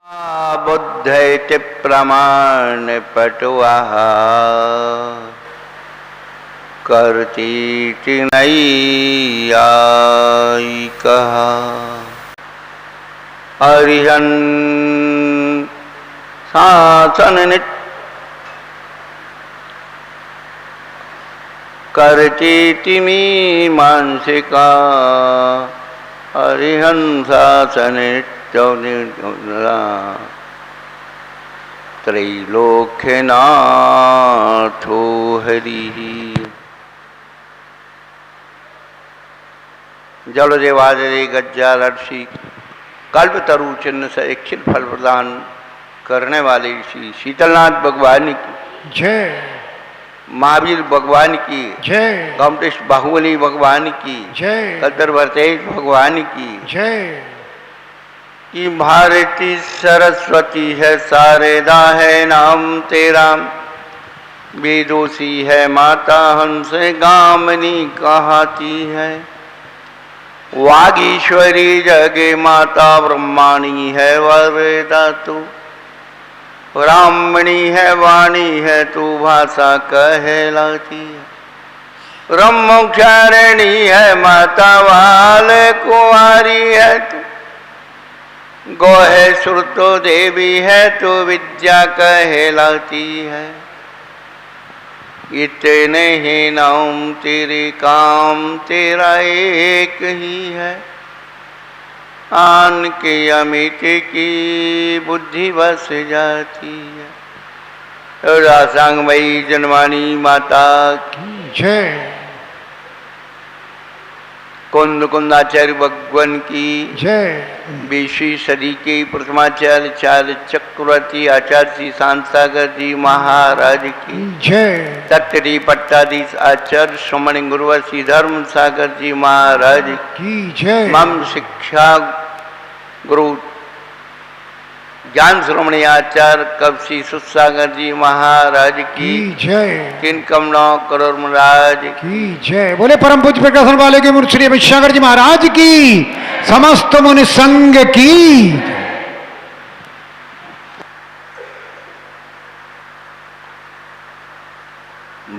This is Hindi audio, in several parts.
बुद्धैति प्रमाण पटुवः कर्तीति नैयायिकः अरिहन् शासन कर्तीति मीमांसिका अरिहन् शासन त्रैलोक्यनाथो हरिः। जलदेवादि गज्जालर्षि कल्पतरु चिन्ह से इच्छित फल प्रदान करने वाले श्री शीतलनाथ भगवान की जय, महावीर भगवान की जय, गौमटेश बाहुबली भगवान की जय, कद्दरवर्तेश भगवान की जय। कि भारती सरस्वती है शारदा है नाम तेरा, विदुषी है माता हंस गामिनी कहती है, वागीश्वरी जगे माता ब्रह्माणी है वरदा तू, ब्राह्मणी है वाणी है तू भाषा कहलाती है, ब्रह्मचारिणी है माता वाल कुंवारी है तू, गो है श्रुतो देवी है तो विद्या कहलाती है, इतने ही नाम तेरे काम तेरा एक ही है, आन के अमित की बुद्धि बस जाती है। रासांगमयी जनमानी माता की जय, कुंद कुंदाचार्य भगवान की जय, 20वीं सदी के प्रथमाचार्य चार्य चक्रवर्ती आचार्य श्री शांत सागर जी महाराज की जय, सत्यरी पट्टाधीश आचार्य श्रमण गुरुवर श्री धर्म सागर जी महाराज की जय, मम शिक्षा गुरु ज्ञान श्रोमणी आचार्य कब श्री सुसागर जी महाराज की जय, किन कमला करोड़ महाराज की जय। बोले परम पूज्य प्रकाशन वाले के मुनि श्री अमित जी महाराज की, समस्त मुनि संघ की।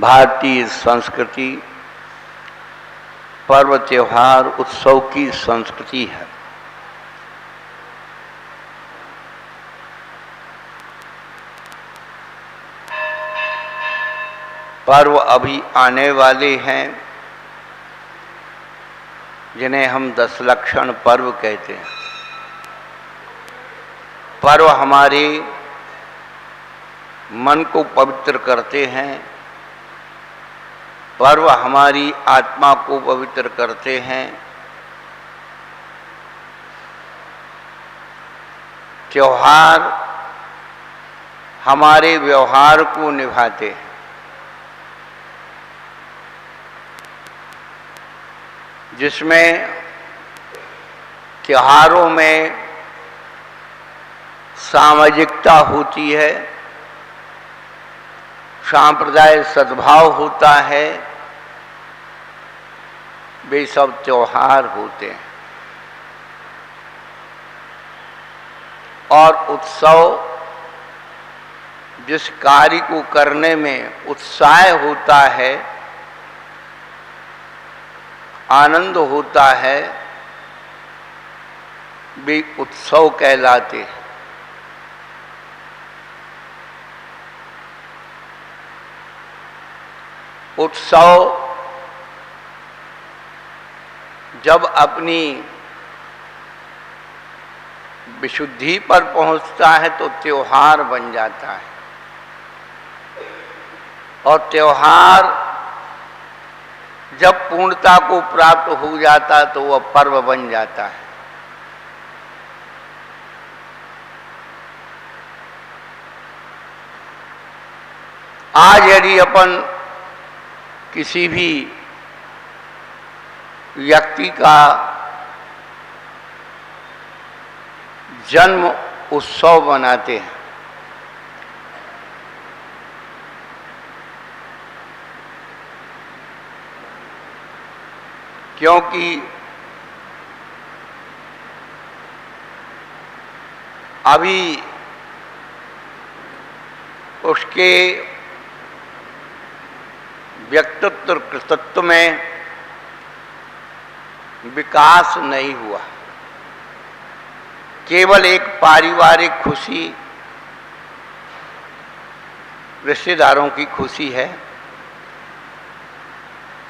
भारतीय संस्कृति पर्व त्योहार उत्सव की संस्कृति है। पर्व अभी आने वाले हैं जिन्हें हम 10 लक्षण पर्व कहते हैं। पर्व हमारे मन को पवित्र करते हैं, पर्व हमारी आत्मा को पवित्र करते हैं, त्योहार हमारे व्यवहार को निभाते हैं। जिसमें त्योहारों में सामाजिकता होती है, सांप्रदाय सद्भाव होता है, वे सब त्योहार होते हैं। और उत्सव जिस कार्य को करने में उत्साह होता है, आनंद होता है, वे उत्सव कहलाते हैं। उत्सव जब अपनी विशुद्धि पर पहुंचता है तो त्योहार बन जाता है, और त्योहार जब पूर्णता को प्राप्त हो जाता है तो वह पर्व बन जाता है। आज यदि अपन किसी भी व्यक्ति का जन्म उत्सव मनाते हैं, क्योंकि अभी उसके व्यक्तित्व कृतित्व में विकास नहीं हुआ। केवल एक पारिवारिक खुशी, रिश्तेदारों की खुशी है,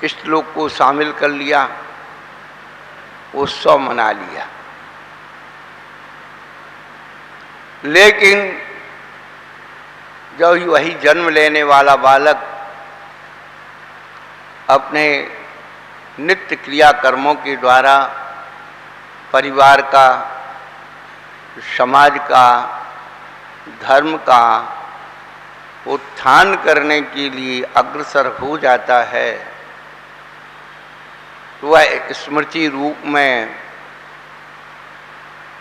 इस लोग को शामिल कर लिया, उत्सव मना लिया। लेकिन जब वही जन्म लेने वाला बालक अपने नित्य क्रिया कर्मों के द्वारा परिवार का, समाज का, धर्म का उत्थान करने के लिए अग्रसर हो जाता है, तो वह स्मृति रूप में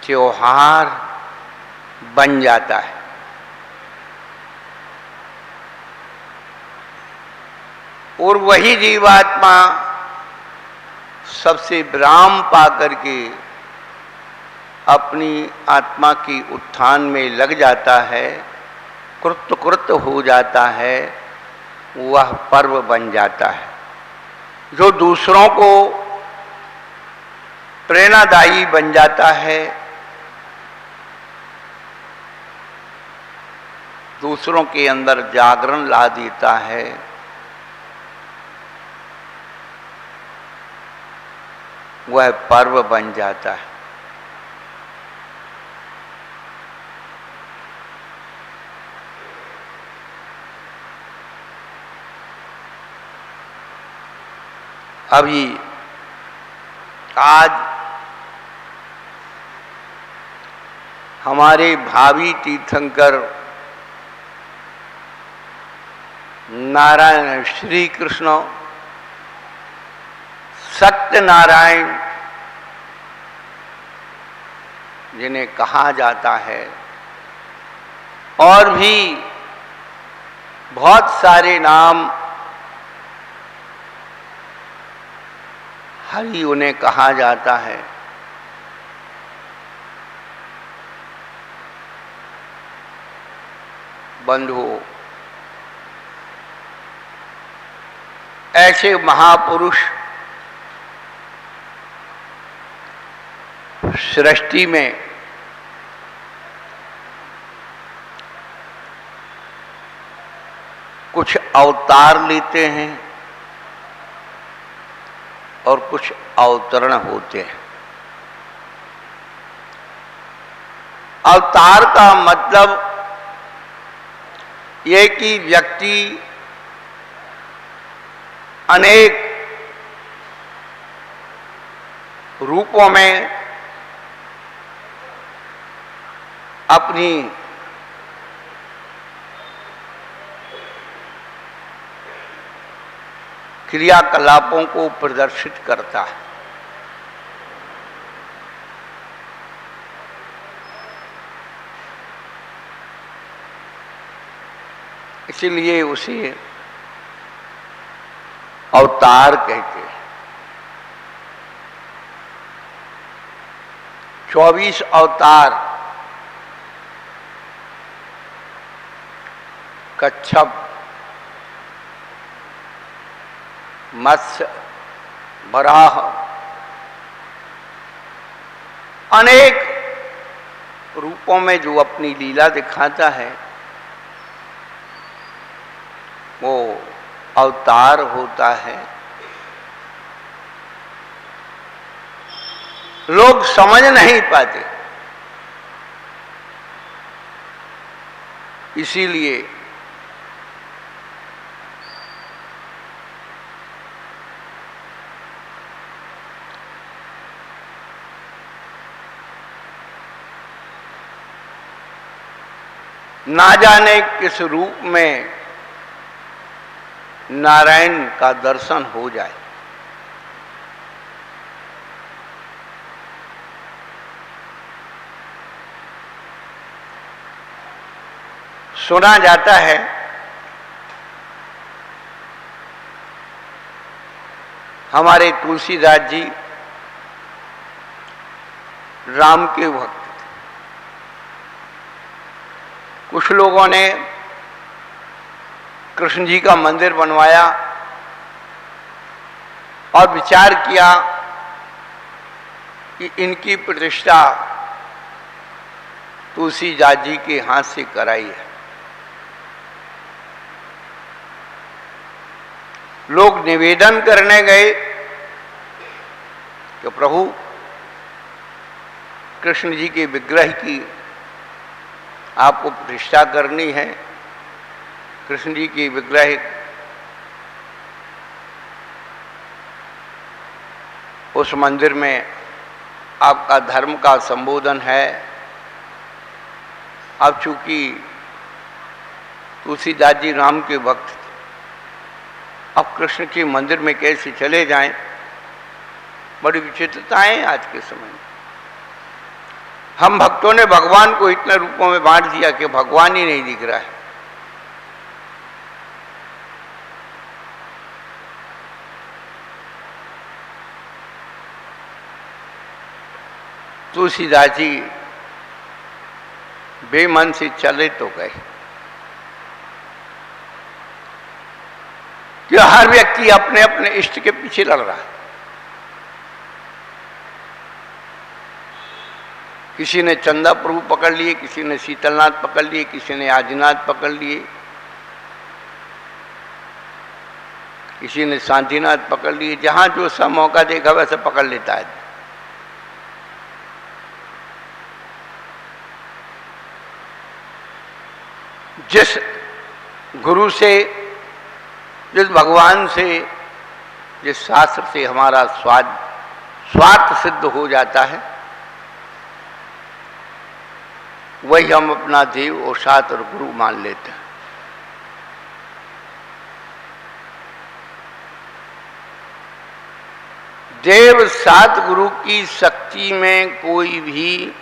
त्योहार बन जाता है। और वही जीवात्मा सबसे विराम पा करके अपनी आत्मा की उत्थान में लग जाता है, कृतकृत्य हो जाता है, वह पर्व बन जाता है जो दूसरों को प्रेरणादायी बन जाता है, दूसरों के अंदर जागरण ला देता है। वह पर्व बन जाता है। अभी आज हमारे भावी तीर्थंकर नारायण श्री कृष्ण सत्यनारायण जिन्हें कहा जाता है, और भी बहुत सारे नाम हरि उन्हें कहा जाता है, बंधुओं, ऐसे महापुरुष सृष्टि में कुछ अवतार लेते हैं और कुछ अवतरण होते हैं। अवतार का मतलब यह कि व्यक्ति अनेक रूपों में अपनी क्रियाकलापों को प्रदर्शित करता है। इसीलिए उसे अवतार कहते हैं। 24 अवतार कच्छप, मत्स्य, वराह, अनेक रूपों में जो अपनी लीला दिखाता है वो अवतार होता है। लोग समझ नहीं पाते, इसीलिए ना जाने किस रूप में नारायण का दर्शन हो जाए। सुना जाता है हमारे तुलसीदास जी राम के भक्त थे, कुछ लोगों ने कृष्ण जी का मंदिर बनवाया और विचार किया कि इनकी प्रतिष्ठा तुलसीदास जी के हाथ से कराई है। लोग निवेदन करने गए कि प्रभु कृष्ण जी के विग्रह की आपको प्रतिष्ठा करनी है। कृष्ण जी की विग्रह उस मंदिर में आपका धर्म का संबोधन है। अब चूंकि तुलसीदास जी राम के भक्त थे, अब कृष्ण के मंदिर में कैसे चले जाएं? बड़ी विचित्रताएं आज के समय में। हम भक्तों ने भगवान को इतने रूपों में बांट दिया कि भगवान ही नहीं दिख रहा है। तुलसीदास जी बेमन से चले तो गए कि हर व्यक्ति अपने अपने इष्ट के पीछे लड़ रहा है। किसी ने चंदा प्रभु पकड़ लिए, किसी ने शीतलनाथ पकड़ लिए, किसी ने आदिनाथ पकड़ लिए, किसी ने शांतिनाथ पकड़ लिए। जहां जो सा मौका देखा वैसा पकड़ लेता है। जिस गुरु से, जिस भगवान से, जिस शास्त्र से हमारा स्वार्थ सिद्ध हो जाता है, वही हम अपना देव और शास्त्र और गुरु मान लेते हैं। देव सात गुरु की शक्ति में कोई भी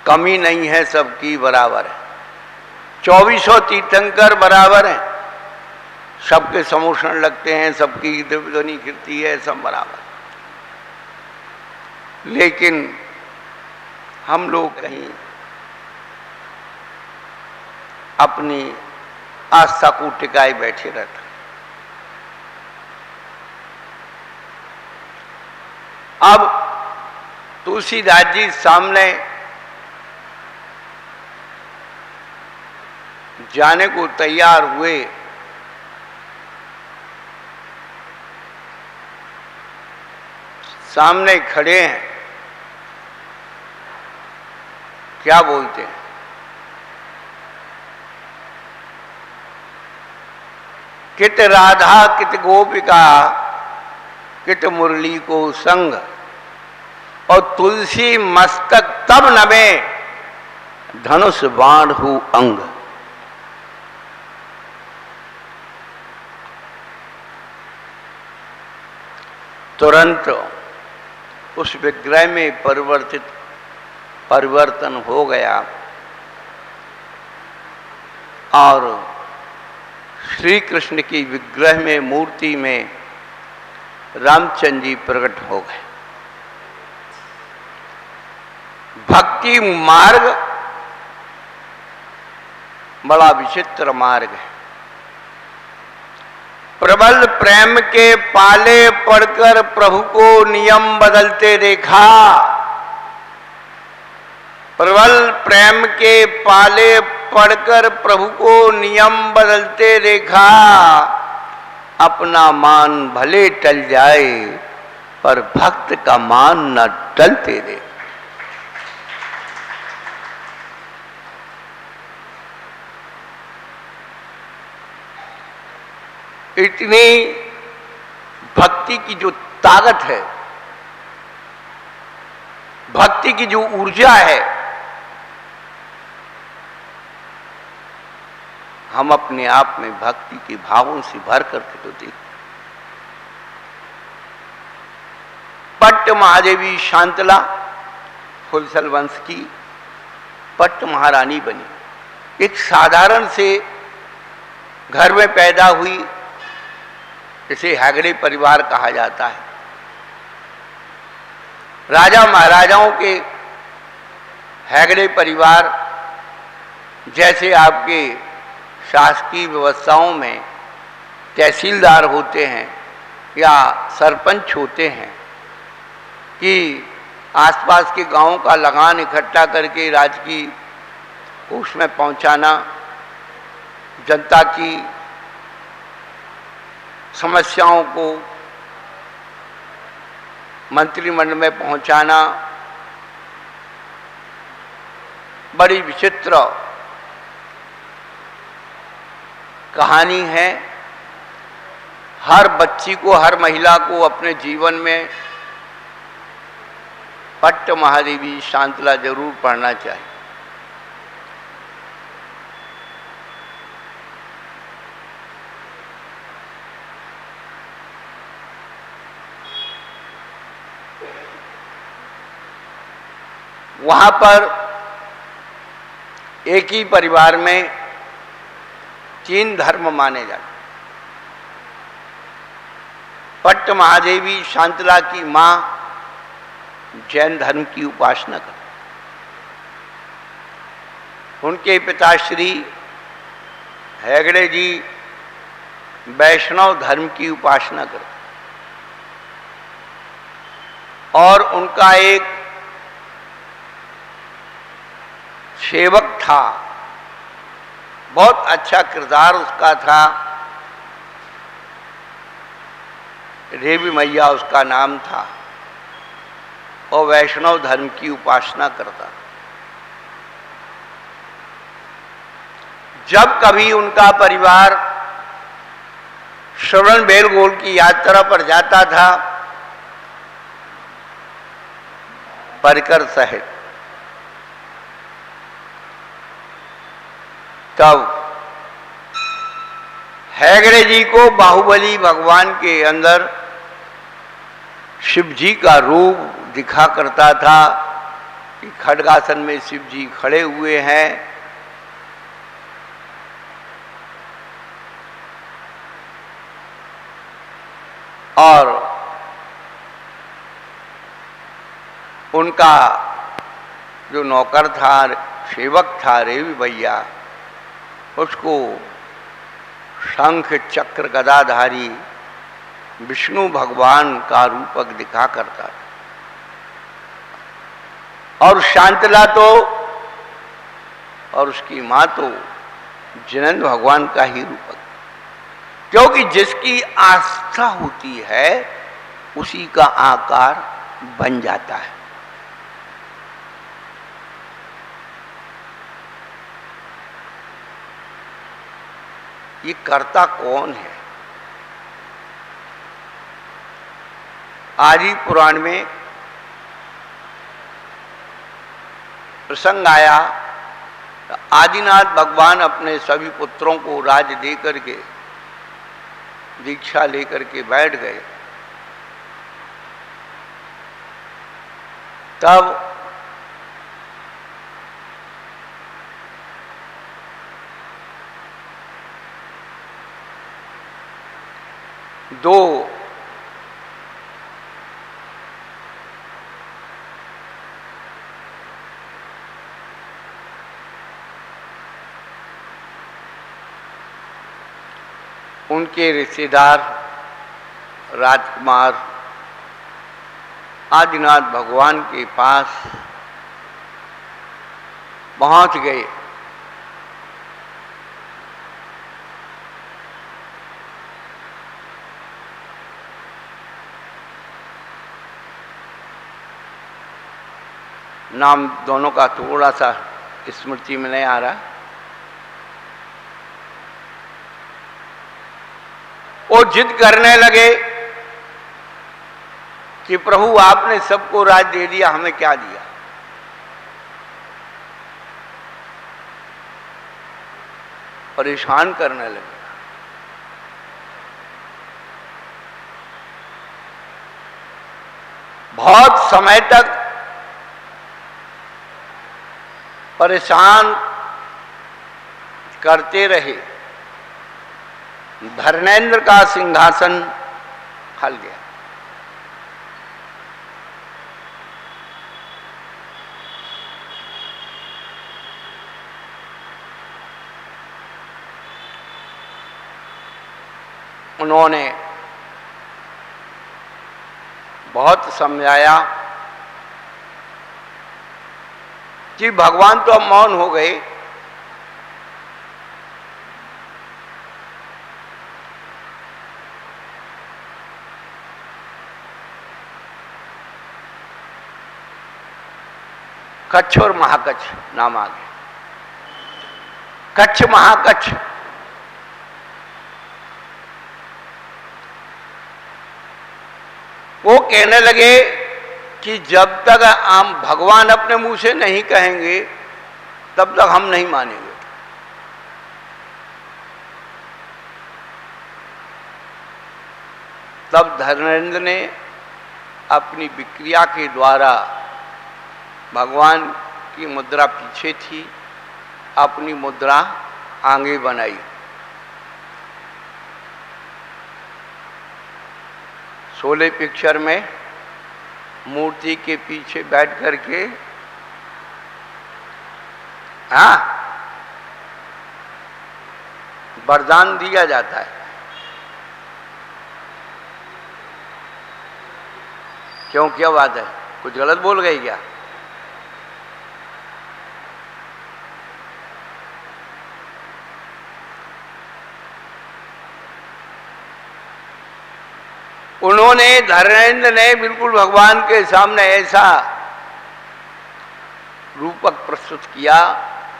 कमी नहीं है, सबकी बराबर है। 2400 तीर्थंकर बराबर हैं, सबके समोषण लगते हैं, सबकी दिव्यध्वनि गिरती है, सब बराबर। लेकिन हम लोग कहीं अपनी आस्था को टिकाए बैठे रहते। अब तुलसीदास जी सामने जाने को तैयार हुए। सामने खड़े हैं, क्या बोलते हैं? कित राधा कित गोपिका कित मुरली को संग, और तुलसी मस्तक तब नवे धनुष बाण हु अंग। तुरंत उस विग्रह में परिवर्तन हो गया और श्री कृष्ण की विग्रह में, मूर्ति में रामचंद्र जी प्रकट हो गए। भक्ति मार्ग बड़ा विचित्र मार्ग है। प्रबल प्रेम के पाले पड़कर प्रभु को नियम बदलते देखा। प्रबल प्रेम के पाले पड़कर प्रभु को नियम बदलते देखा। अपना मान भले टल जाए पर भक्त का मान न टलते दे। इतनी भक्ति की जो ताकत है, भक्ति की जो ऊर्जा है, हम अपने आप में भक्ति के भावों से भर करके तो देख। पट्ट महादेवी शांतला फुलसल वंश की पट्ट महारानी बनी। एक साधारण से घर में पैदा हुई, इसे हेगड़े परिवार कहा जाता है। राजा महाराजाओं के हेगड़े परिवार जैसे आपके शासकीय व्यवस्थाओं में तहसीलदार होते हैं या सरपंच होते हैं कि आसपास के गांवों का लगान इकट्ठा करके राजकीय कोष में पहुंचाना, जनता की समस्याओं को मंत्रिमंडल में पहुंचाना, बड़ी विचित्र कहानी है। हर बच्ची को, हर महिला को अपने जीवन में पट्ट महादेवी शांतला जरूर पढ़ना चाहिए। वहां पर एक ही परिवार में 3 धर्म माने जाते। पट्ट महादेवी शांतला की मां जैन धर्म की उपासना करते, उनके पिताश्री हेगड़े जी वैष्णव धर्म की उपासना करते, और उनका एक सेवक था, बहुत अच्छा किरदार उसका था, रेवी मैया उसका नाम था, और वैष्णव धर्म की उपासना करता। जब कभी उनका परिवार श्रवण बेलगोल की यात्रा पर जाता था, परिकर सहित, तब हेगड़े जी को बाहुबली भगवान के अंदर शिव जी का रूप दिखा करता था कि खड्गासन में शिव जी खड़े हुए हैं, और उनका जो नौकर था, सेवक था रेवी भैया, उसको शंख चक्र गदाधारी विष्णु भगवान का रूपक दिखा करता था। और शांतला तो, और उसकी मां तो जिनेंद्र भगवान का ही रूपक, क्योंकि जिसकी आस्था होती है उसी का आकार बन जाता है। ये कर्ता कौन है? आदि पुराण में प्रसंग आया, आदिनाथ भगवान अपने सभी पुत्रों को राज दे करके, दीक्षा लेकर के बैठ गए। तब दो उनके रिश्तेदार राजकुमार आदिनाथ भगवान के पास पहुंच गए। नाम दोनों का थोड़ा सा स्मृति में नहीं आ रहा। वो जिद करने लगे कि प्रभु आपने सबको राज दे दिया, हमें क्या दिया? परेशान करने लगे। बहुत समय तक परेशान करते रहे। धर्मेंद्र का सिंहासन हल गया। उन्होंने बहुत समझाया कि भगवान तो अब मौन हो गए, कच्छ और महाकच्छ नाम आ गया। कच्छ महाकच्छ वो कहने लगे कि जब तक हम भगवान अपने मुंह से नहीं कहेंगे तब तक हम नहीं मानेंगे। तब धर्मेंद्र ने अपनी विक्रिया के द्वारा, भगवान की मुद्रा पीछे थी, अपनी मुद्रा आगे बनाई। शोले पिक्चर में मूर्ति के पीछे बैठ करके वरदान दिया जाता है। क्यों, क्या बात है, कुछ गलत बोल गई क्या? उन्होंने, धर्मेंद्र ने बिल्कुल भगवान के सामने ऐसा रूपक प्रस्तुत किया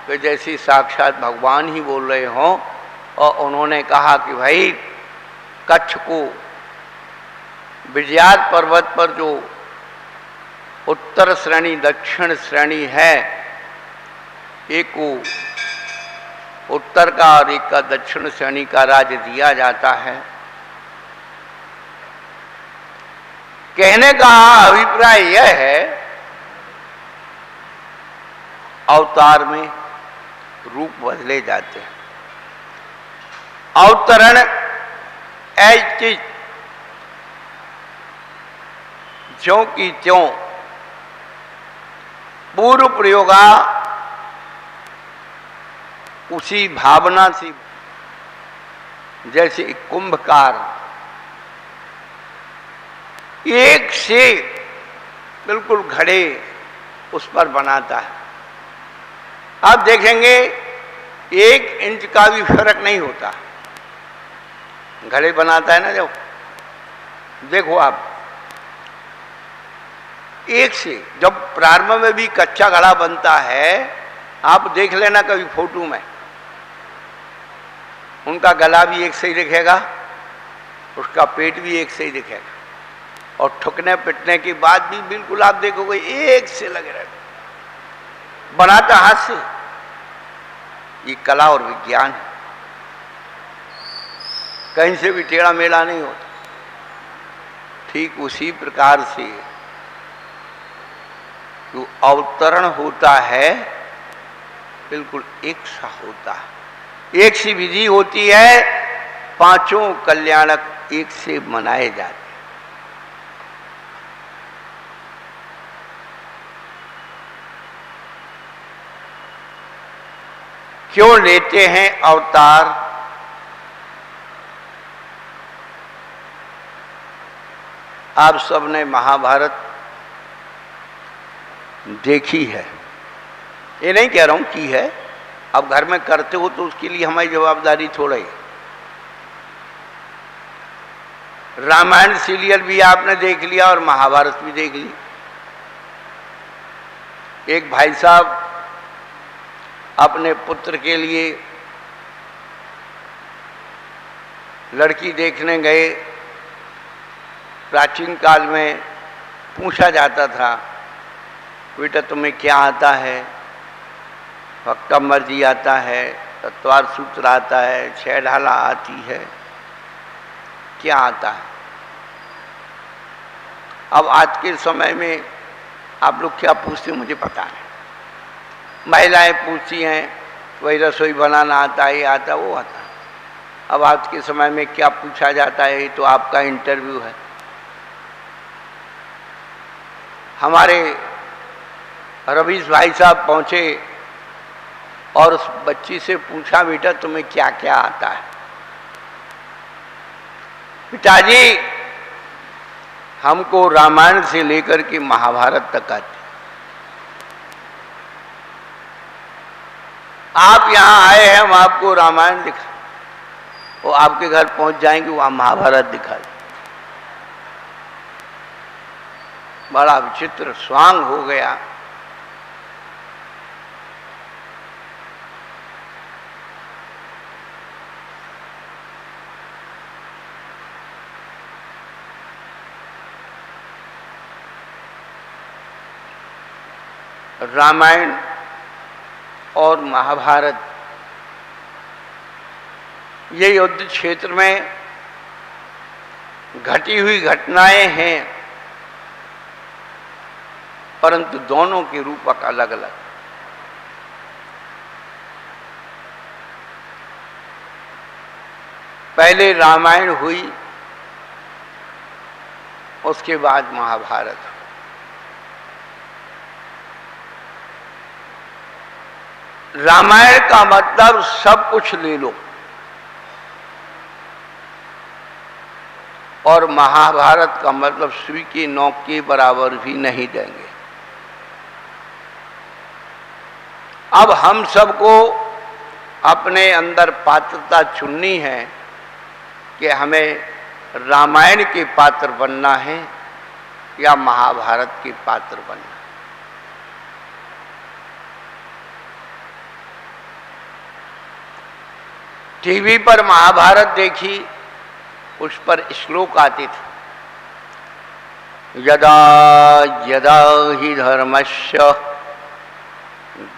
कि जैसे साक्षात भगवान ही बोल रहे हों। और उन्होंने कहा कि भाई, कच्छ को विजयात पर्वत पर जो उत्तर श्रेणी दक्षिण श्रेणी है, एक को उत्तर का और एक का दक्षिण श्रेणी का राज्य दिया जाता है। कहने का अभिप्राय यह है, अवतार में रूप बदले जाते हैं। अवतरण ऐसी ज्यों की त्यों, पूर्व प्रयोगा उसी भावना से, जैसे कुंभकार एक से बिल्कुल घड़े उस पर बनाता है। आप देखेंगे 1 इंच का भी फर्क नहीं होता। घड़े बनाता है ना, जब देखो आप, एक से, जब प्रारंभ में भी कच्चा घड़ा बनता है, आप देख लेना कभी फोटो में, उनका गला भी एक से ही दिखेगा, उसका पेट भी एक से ही दिखेगा, और ठुकने पिटने के बाद भी बिल्कुल आप देखोगे एक से लगे रहते। बनाता हाथ से, ये कला और विज्ञान है, कहीं से भी टेढ़ा मेढ़ा नहीं होता। ठीक उसी प्रकार से जो अवतरण होता है, बिल्कुल एक सा होता है, एक सी विधि होती है, पांचों कल्याणक एक से मनाए जाते हैं। क्यों लेते हैं अवतार? आप सबने महाभारत देखी है, ये नहीं कह रहा हूं की है, अब घर में करते हो तो उसके लिए हमारी जवाबदारी थोड़ा ही। रामायण सीरियल भी आपने देख लिया और महाभारत भी देख ली। एक भाई साहब अपने पुत्र के लिए लड़की देखने गए। प्राचीन काल में पूछा जाता था, बेटा तुम्हें क्या आता है? पक्का मर्जी आता है, तत्वार सूत्र आता है, 6 ढाला आती है, क्या आता है? अब आज के समय में आप लोग क्या पूछते हैं मुझे पता नहीं। महिलाएं पूछती हैं, वही रसोई बनाना आता है, ये आता, वो आता। अब आज के समय में क्या पूछा जाता है, तो आपका इंटरव्यू है। हमारे रवीश भाई साहब पहुंचे और उस बच्ची से पूछा, बेटा तुम्हें क्या क्या आता है? पिताजी हमको रामायण से लेकर के महाभारत तक आते, आप यहां आए हैं, हम आपको रामायण दिखा, वो आपके घर पहुंच जाएंगे, वहां महाभारत दिखा दें। बड़ा विचित्र स्वांग हो गया। रामायण और महाभारत ये युद्ध क्षेत्र में घटी हुई घटनाएं हैं, परंतु दोनों के रूपक अलग अलग। पहले रामायण हुई, उसके बाद महाभारत। रामायण का मतलब सब कुछ ले लो, और महाभारत का मतलब सुई की नोक के बराबर भी नहीं देंगे। अब हम सबको अपने अंदर पात्रता चुननी है कि हमें रामायण के पात्र बनना है या महाभारत के पात्र बनना है। टीवी पर महाभारत देखी, उस पर श्लोक आते थे, यदा यदा हि धर्मस्य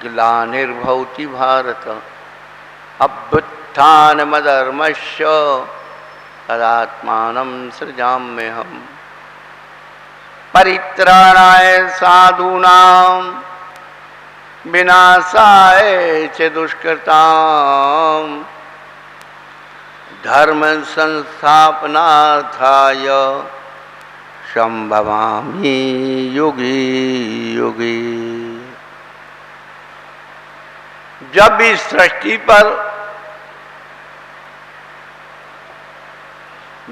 ग्लानिर्भवति भारत अभ्युत्थानमधर्मस्य तदात्मानं सृजाम्यहम् परित्राणाय साधूनां विनाशाय च दुष्कृतां धर्म संस्थापनार्थाय संभवामि युगे युगे। जब भी सृष्टि पर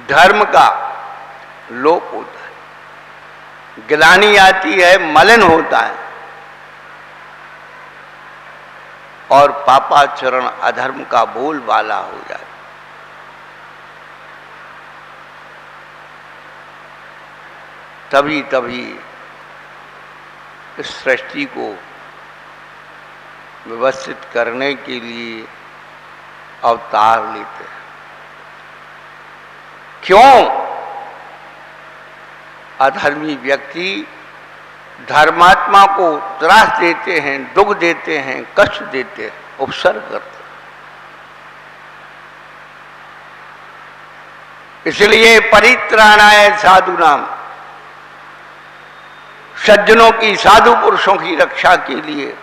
धर्म का लोप होता है, ग्लानि आती है, मलिन होता है, और पापाचरण अधर्म का बोलबाला हो जाता है, तभी तभी इस सृष्टि को व्यवस्थित करने के लिए अवतार लेते हैं। क्यों? अधर्मी व्यक्ति धर्मात्मा को त्रास देते हैं, दुख देते हैं, कष्ट देते हैं, उपसर्ग करते हैं। इसलिए परित्राणाय साधूनाम, सज्जनों की, साधु पुरुषों की रक्षा के लिए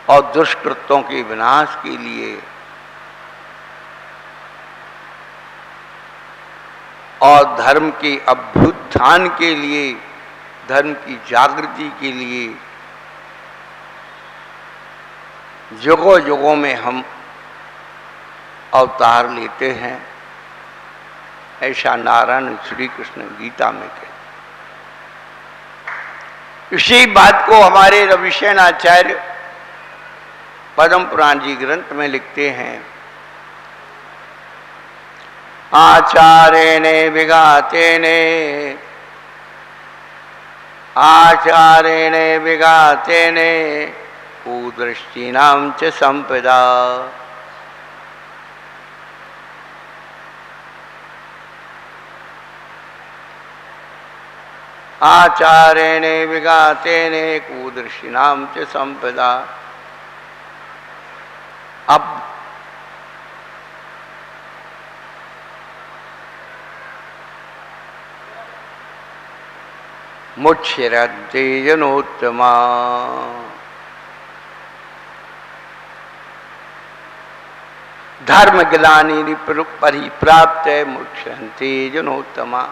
और दुष्कृत्यों के विनाश के लिए और धर्म के अभ्युत्थान के लिए, धर्म की जागृति के लिए युगों युगों में हम अवतार लेते हैं। ऐसा नारायण श्री कृष्ण गीता में कहते। इसी बात को हमारे रविशेन आचार्य पद्म पुराण जी ग्रंथ में लिखते हैं, आचार्येणे विघातेने, आचार्येणे विघातेने कुदृष्टीनां च संपदा। आचार्येणे विघातेने कुदृष्टीनां च संपदा। अब मुच्यरते जनोत्तमा, धर्म ग्लानि परिप्राप्त मुच्यन्ते जनोत्तमा।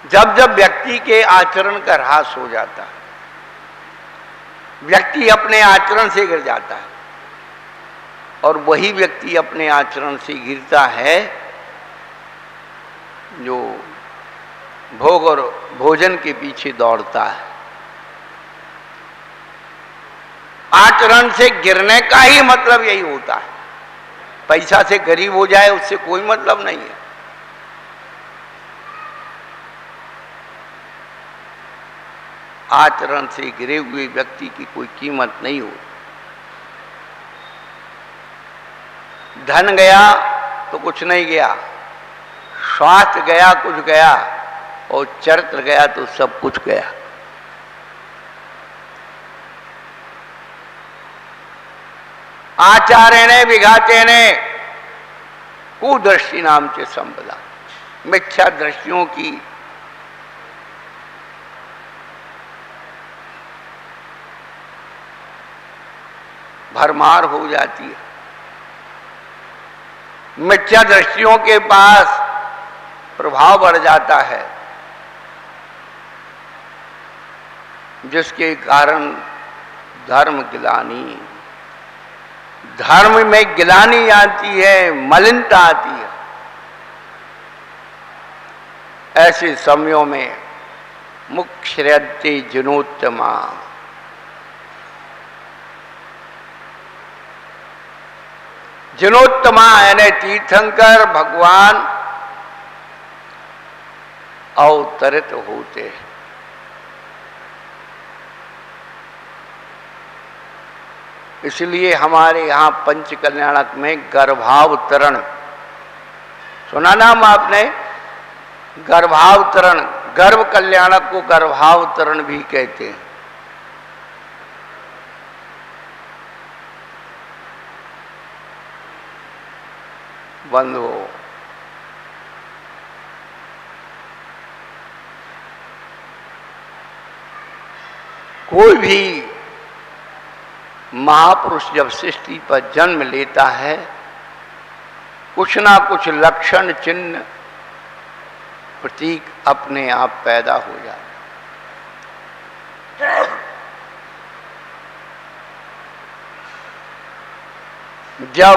जब जब व्यक्ति के आचरण का ह्रास हो जाता है, व्यक्ति अपने आचरण से गिर जाता है, और वही व्यक्ति अपने आचरण से गिरता है जो भोग और भोजन के पीछे दौड़ता है। आचरण से गिरने का ही मतलब यही होता है। पैसा से गरीब हो जाए उससे कोई मतलब नहीं है। आचरण से गिरे हुए व्यक्ति की कोई कीमत नहीं होती। धन गया तो कुछ नहीं गया, स्वास्थ्य गया कुछ गया, और चरित्र गया तो सब कुछ गया। आचार्यणे विघातेने कुदृष्टि नाम से संपदा। मिथ्या दृष्टियों की भरमार हो जाती है। मिथ्या दृष्टियों के पास प्रभाव बढ़ जाता है, जिसके कारण धर्म गिलानी, धर्म में गिलानी आती है, मलिनता आती है। ऐसे समयों में मुक्षरते जनोत्तमा, जनोत्तमा यानी तीर्थंकर भगवान अवतरित होते हैं। इसलिए हमारे यहाँ पंच कल्याणक में गर्भावतरण सुना नाम आपने? गर्भावतरण, गर्भ कल्याणक को गर्भावतरण भी कहते हैं। बंधुओं, कोई भी महापुरुष जब सृष्टि पर जन्म लेता है, कुछ ना कुछ लक्षण चिन्ह प्रतीक अपने आप पैदा हो जाता। जब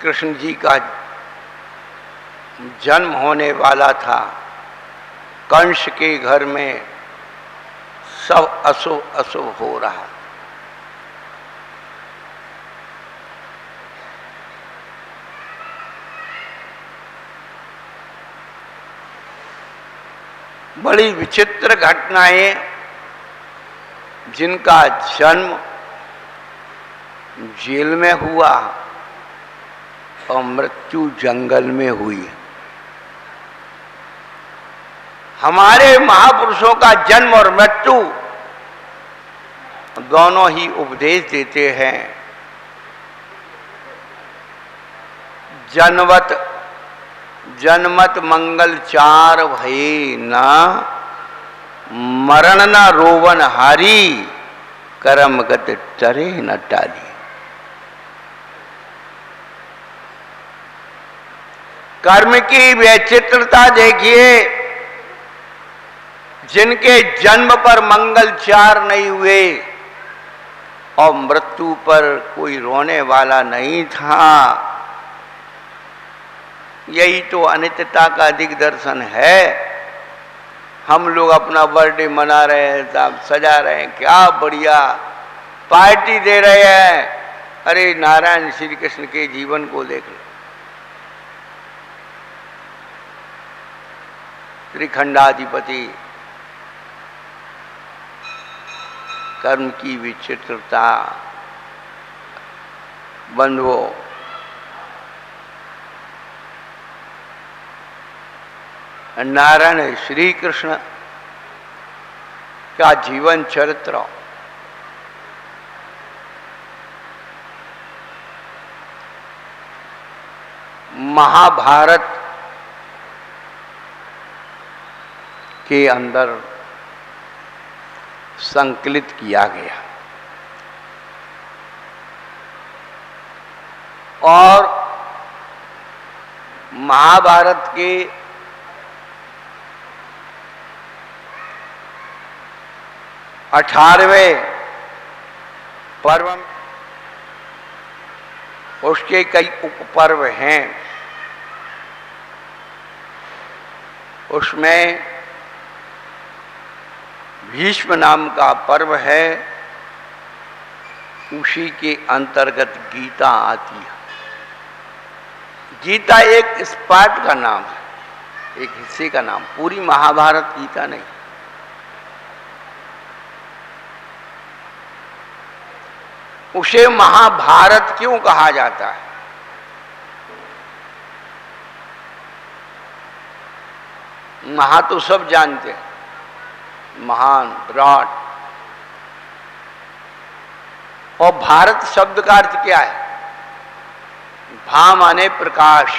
कृष्ण जी का जन्म होने वाला था, कंस के घर में सब अशुभ अशुभ हो रहा। बड़ी विचित्र घटनाएं, जिनका जन्म जेल में हुआ और मृत्यु जंगल में हुई। हमारे महापुरुषों का जन्म और मृत्यु दोनों ही उपदेश देते हैं। जनमत मंगल चार भये ना, मरण न रोवन हारी, कर्म गत टरे न टाली। कर्म की वैचित्रता देखिए। जिनके जन्म पर मंगल चार नहीं हुए और मृत्यु पर कोई रोने वाला नहीं था, यही तो अनित्यता का दिग्दर्शन है। हम लोग अपना बर्थडे मना रहे हैं, साहब सजा रहे हैं, क्या बढ़िया पार्टी दे रहे हैं। अरे नारायण श्री कृष्ण के जीवन को देख लो। त्रिखंडाधिपति, कर्म की विचित्रता। बंधुओं, नारायण श्री कृष्ण का जीवन चरित्र महाभारत के अंदर संकलित किया गया और महाभारत के 18वें पर्व, उसके कई उपपर्व हैं। उसमें भीष्म नाम का पर्व है, उसी के अंतर्गत गीता आती है। गीता एक इस पार्ट का नाम है, एक हिस्से का नाम, पूरी महाभारत गीता नहीं। उसे महाभारत क्यों कहा जाता है? महा तो सब जानते हैं, महान, विराट। और भारत शब्द का अर्थ क्या है? भा माने प्रकाश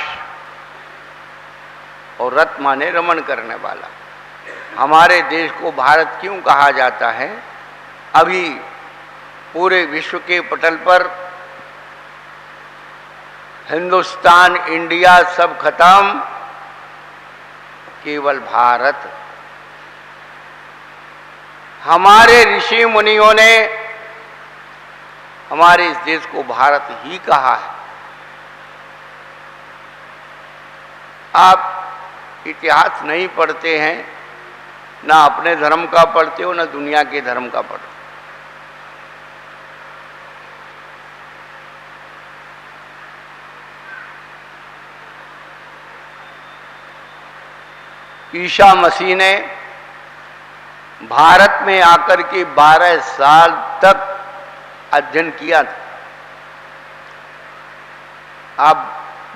और रत माने रमण करने वाला। हमारे देश को भारत क्यों कहा जाता है? अभी पूरे विश्व के पटल पर हिंदुस्तान, इंडिया सब खत्म, केवल भारत। हमारे ऋषि मुनियों ने हमारे इस देश को भारत ही कहा है। आप इतिहास नहीं पढ़ते हैं, ना अपने धर्म का पढ़ते हो, ना दुनिया के धर्म का पढ़ते हो। ईसा मसीह ने भारत में आकर के 12 साल तक अध्ययन किया था। आप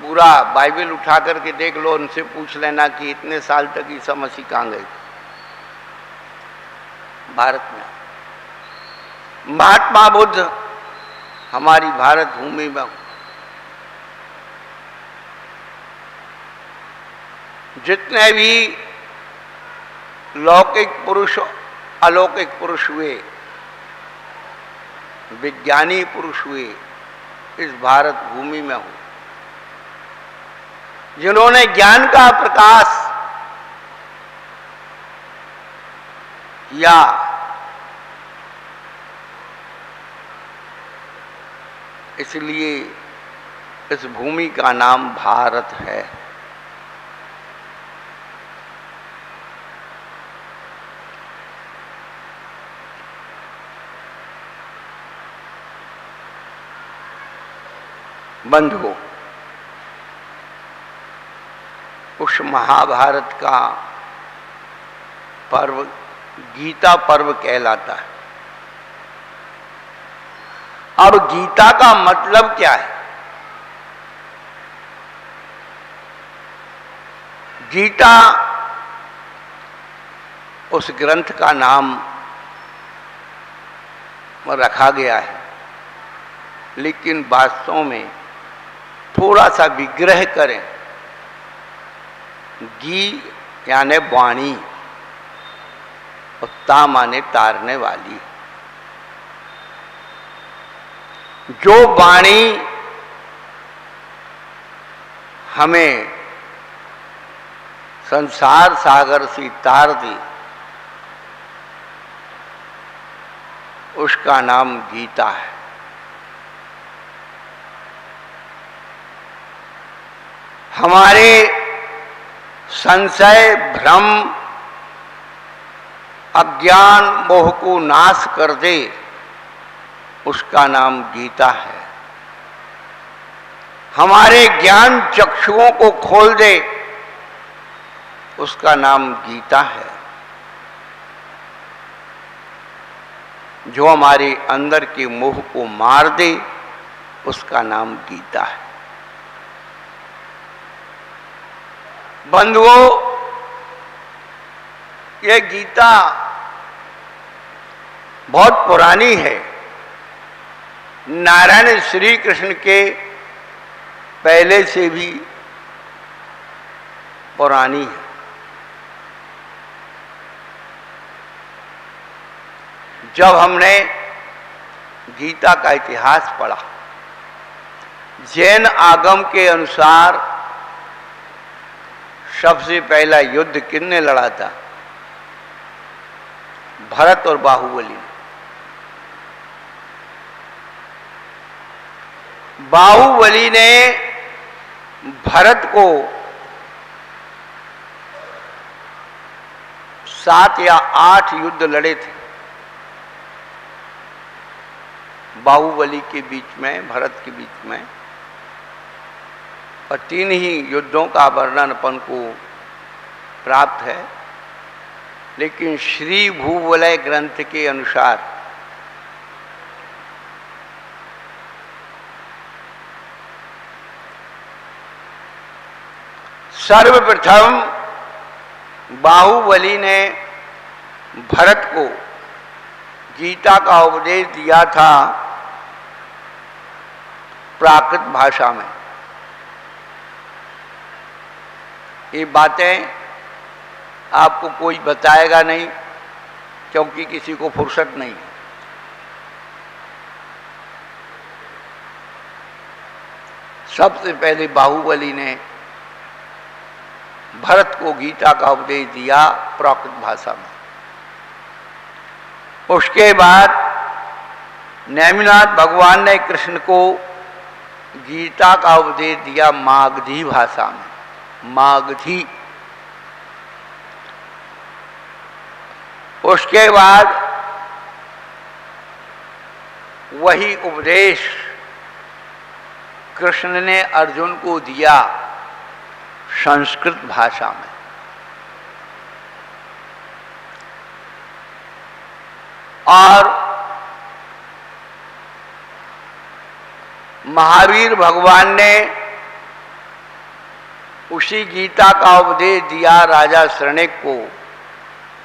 पूरा बाइबल उठा करके देख लो, उनसे पूछ लेना कि इतने साल तक ईसा मसीह कहाँ गए। भारत में महात्मा बुद्ध हमारी भारत भूमि में, जितने भी लौकिक पुरुष, अलौकिक पुरुष हुए, विज्ञानी पुरुष हुए, इस भारत भूमि में हुए, जिन्होंने ज्ञान का प्रकाश किया। इसलिए इस भूमि का नाम भारत है। बंधुओं, उस महाभारत का पर्व गीता पर्व कहलाता है। अब गीता का मतलब क्या है? गीता उस ग्रंथ का नाम रखा गया है, लेकिन वास्तव में थोड़ा सा विग्रह करें, गी यानी वाणी और ता माने तारने वाली। जो वाणी हमें संसार सागर से तार दी, उसका नाम गीता है। हमारे संशय, भ्रम, अज्ञान, मोह को नाश कर दे, उसका नाम गीता है। हमारे ज्ञान चक्षुओं को खोल दे, उसका नाम गीता है। जो हमारे अंदर के मोह को मार दे, उसका नाम गीता है। बंधुओं, यह गीता बहुत पुरानी है। नारायण श्री कृष्ण के पहले से भी पुरानी है। जब हमने गीता का इतिहास पढ़ा, जैन आगम के अनुसार सबसे पहला युद्ध किसने लड़ा था? भरत और बाहुबली। बाहुबली ने भरत को 7 या 8 युद्ध लड़े थे बाहुबली के बीच में, भरत के बीच में, और 3 ही युद्धों का वर्णन अपन को प्राप्त है। लेकिन श्री भूवलय ग्रंथ के अनुसार सर्वप्रथम बाहुबली ने भरत को गीता का उपदेश दिया था प्राकृत भाषा में। ये बातें आपको कोई बताएगा नहीं, क्योंकि किसी को फुर्सत नहीं। सबसे पहले बाहुबली ने भरत को गीता का उपदेश दिया प्राकृत भाषा में। उसके बाद नेमिनाथ भगवान ने कृष्ण को गीता का उपदेश दिया मागधी भाषा में, मागधी। उसके बाद वही उपदेश कृष्ण ने अर्जुन को दिया संस्कृत भाषा में। और महावीर भगवान ने उसी गीता का उपदेश दिया राजा शरणेक को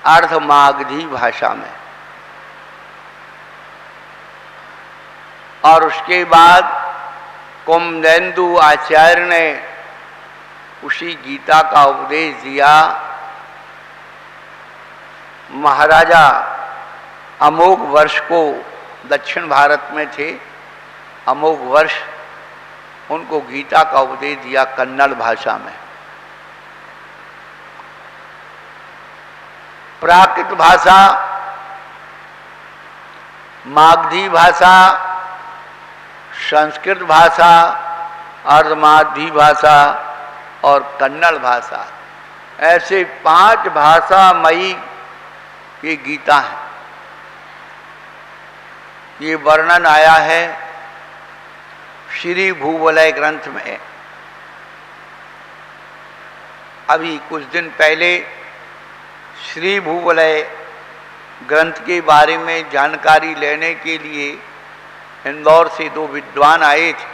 अर्धमागधी भाषा में। और उसके बाद कुमदेन्दु आचार्य ने उसी गीता का उपदेश दिया महाराजा अमोघ वर्ष को, दक्षिण भारत में थे अमोघ वर्ष, उनको गीता का उपदेश दिया कन्नड़ भाषा में। प्राकृत भाषा, मागधी भाषा, संस्कृत भाषा, अर्धमागधी भाषा और कन्नड़ भाषा, ऐसे 5 भाषामयी ये गीता है। ये वर्णन आया है श्री भूवलय ग्रंथ में। अभी कुछ दिन पहले श्री भूवलय ग्रंथ के बारे में जानकारी लेने के लिए इंदौर से 2 विद्वान आए थे।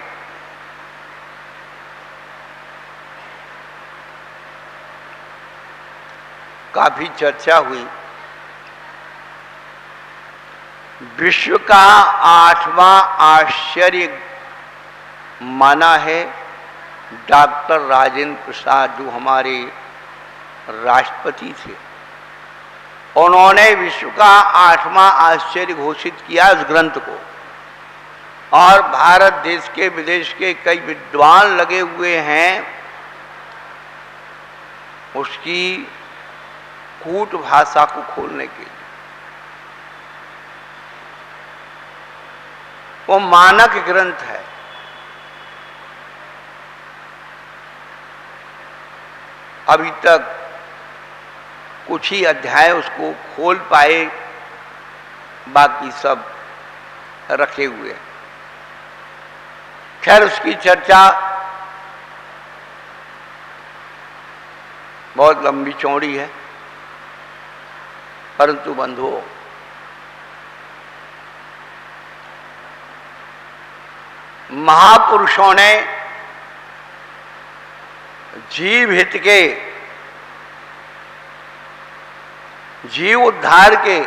काफी चर्चा हुई। विश्व का 8वां आश्चर्य माना है डॉक्टर राजेंद्र प्रसाद, जो हमारे राष्ट्रपति थे। उन्होंने विश्व का 8वां आश्चर्य घोषित किया इस ग्रंथ को। और भारत देश के विदेश के कई विद्वान लगे हुए हैं उसकी कूट भाषा को खोलने के लिए। वो मानक ग्रंथ है। अभी तक कुछ ही अध्याय उसको खोल पाए, बाकी सब रखे हुए हैं। खैर, उसकी चर्चा बहुत लंबी चौड़ी है, परंतु बंधुओं, महापुरुषों ने जीव हित के, जीव उद्धार के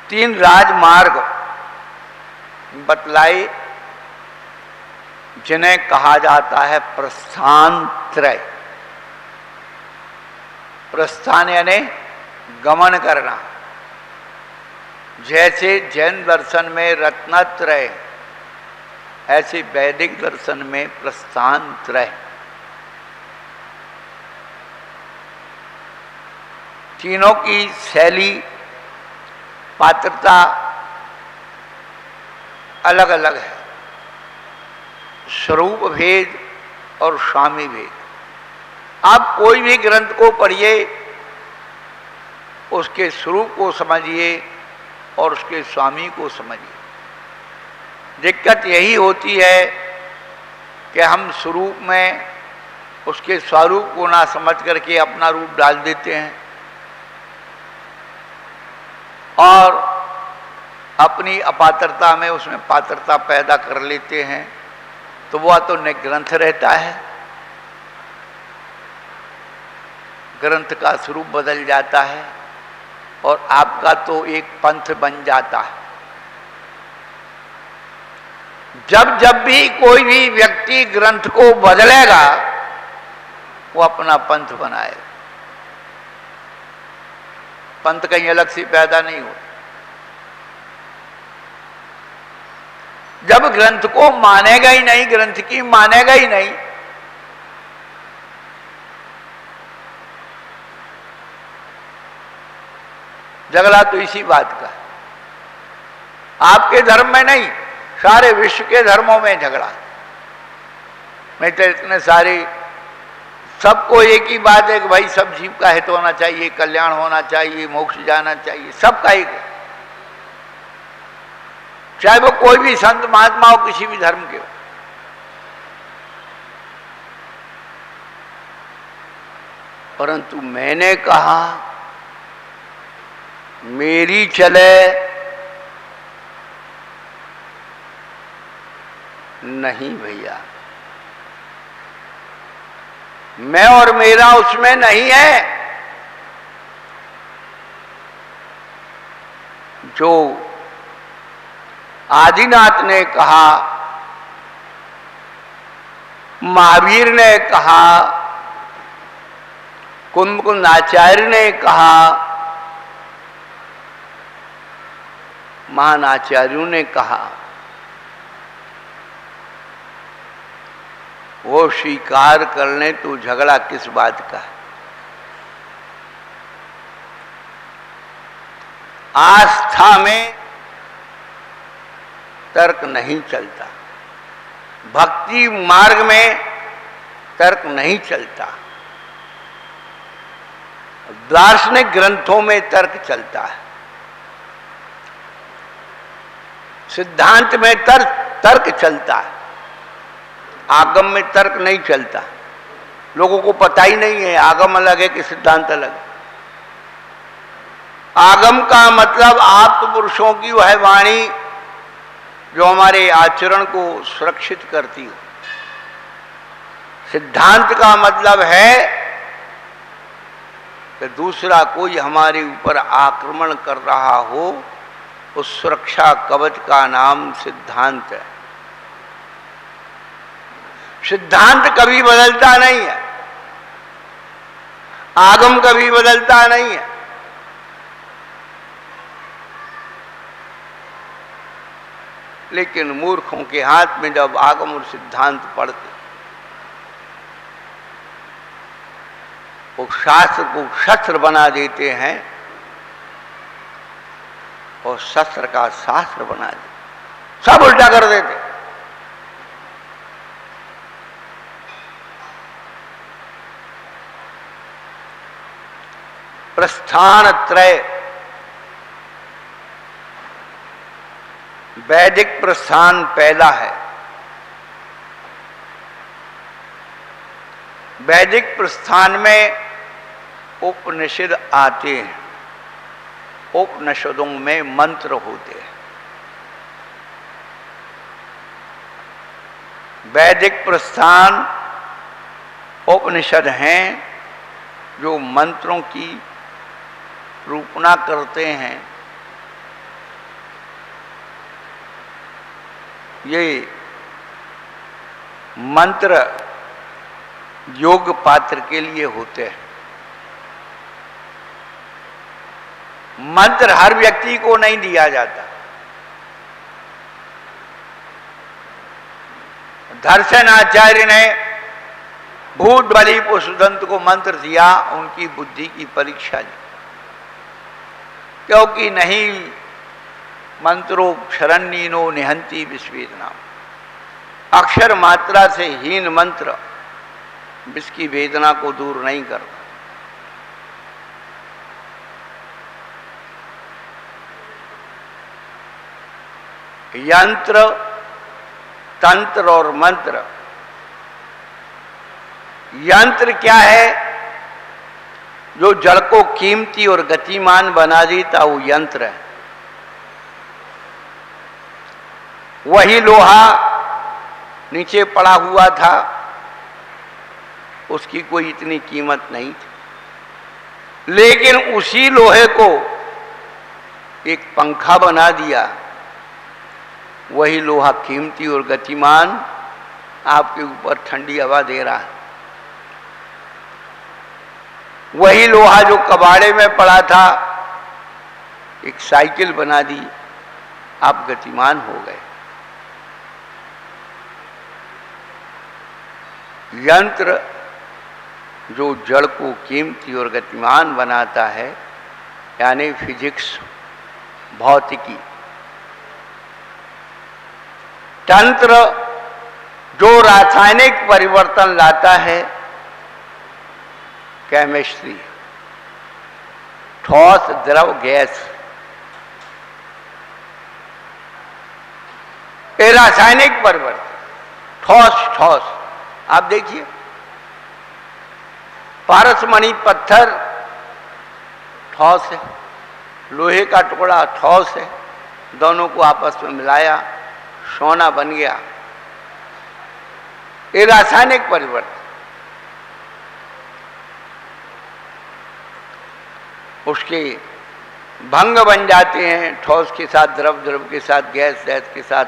3 राजमार्ग बतलाए, जिन्हें कहा जाता है प्रस्थान त्रय। प्रस्थान यानी गमन करना। जैसे जैन दर्शन में रत्नत्रय, ऐसे वैदिक दर्शन में प्रस्थान त्रय। तीनों की शैली, पात्रता अलग अलग है। स्वरूप भेद और स्वामी भेद। आप कोई भी ग्रंथ को पढ़िए, उसके स्वरूप को समझिए और उसके स्वामी को समझिए। दिक्कत यही होती है कि हम स्वरूप में उसके स्वरूप को ना समझ करके अपना रूप डाल देते हैं और अपनी अपात्रता में उसमें पात्रता पैदा कर लेते हैं, तो वह तो ग्रंथ रहता है, ग्रंथ का स्वरूप बदल जाता है और आपका तो एक पंथ बन जाता है। जब जब भी कोई भी व्यक्ति ग्रंथ को बदलेगा, वो अपना पंथ बनाएगा। पंथ कहीं अलग से पैदा नहीं हो। जब ग्रंथ को मानेगा ही नहीं, ग्रंथ की मानेगा ही नहीं, झगड़ा तो इसी बात का। आपके धर्म में नहीं, सारे विश्व के धर्मों में झगड़ा। मैं तो इतने सारे, सबको एक ही बात है कि भाई सब जीव का हित होना चाहिए, कल्याण होना चाहिए, मोक्ष जाना चाहिए, सबका एक, चाहे वो कोई भी संत महात्मा हो, किसी भी धर्म के हो। परंतु मैंने कहा मेरी चले नहीं भैया, मैं और मेरा उसमें नहीं है। जो आदिनाथ ने कहा, महावीर ने कहा, कुंभकुंद आचार्य ने कहा, महान आचार्यों ने कहा, वो स्वीकार कर लें तो झगड़ा किस बात का है। आस्था में तर्क नहीं चलता, भक्ति मार्ग में तर्क नहीं चलता, दार्शनिक ग्रंथों में तर्क चलता है, सिद्धांत में तर्क चलता है, आगम में तर्क नहीं चलता। लोगों को पता ही नहीं है आगम अलग है कि सिद्धांत अलग है। आगम का मतलब आप पुरुषों की वह वाणी जो हमारे आचरण को सुरक्षित करती हो। सिद्धांत का मतलब है कि दूसरा कोई हमारे ऊपर आक्रमण कर रहा हो, उस सुरक्षा कवच का नाम सिद्धांत है। सिद्धांत कभी बदलता नहीं है, आगम कभी बदलता नहीं है। लेकिन मूर्खों के हाथ में जब आगम और सिद्धांत पड़ते, वो शास्त्र को शस्त्र बना देते हैं और शस्त्र का शास्त्र बना देते, सब उल्टा कर देते। प्रस्थान त्रय, वैदिक प्रस्थान पहला है। वैदिक प्रस्थान में उपनिषद आते हैं, उपनिषदों में मंत्र होते हैं। वैदिक प्रस्थान उपनिषद हैं जो मंत्रों की रूपना करते हैं। ये मंत्र योग पात्र के लिए होते हैं। मंत्र हर व्यक्ति को नहीं दिया जाता। दर्शनाचार्य ने भूत बलि पुष्पदंत को मंत्र दिया, उनकी बुद्धि की परीक्षा ली, क्योंकि नहीं मंत्रो शरण्यनो निहंती विश्वेद नाम। अक्षर मात्रा से हीन मंत्र विष की वेदना को दूर नहीं करता। यंत्र, तंत्र और मंत्र। यंत्र क्या है? जो जड़ को कीमती और गतिमान बना देता वो यंत्र है। वही लोहा नीचे पड़ा हुआ था, उसकी कोई इतनी कीमत नहीं थी, लेकिन उसी लोहे को एक पंखा बना दिया। वही लोहा कीमती और गतिमान आपके ऊपर ठंडी हवा दे रहा है। वही लोहा जो कबाड़े में पड़ा था, एक साइकिल बना दी, आप गतिमान हो गए। यंत्र जो जड़ को कीमती और गतिमान बनाता है, यानी फिजिक्स, भौतिकी। तंत्र जो रासायनिक परिवर्तन लाता है, केमिस्ट्री, ठोस, द्रव, गैस। ये रासायनिक परिवर्तन, ठोस ठोस। आप देखिए, पारसमणि पत्थर ठोस है, लोहे का टुकड़ा ठोस है, दोनों को आपस में मिलाया, सोना बन गया। ये रासायनिक परिवर्तन। उसके भंग बन जाते हैं, ठोस के साथ द्रव, द्रव के साथ गैस, गैस के साथ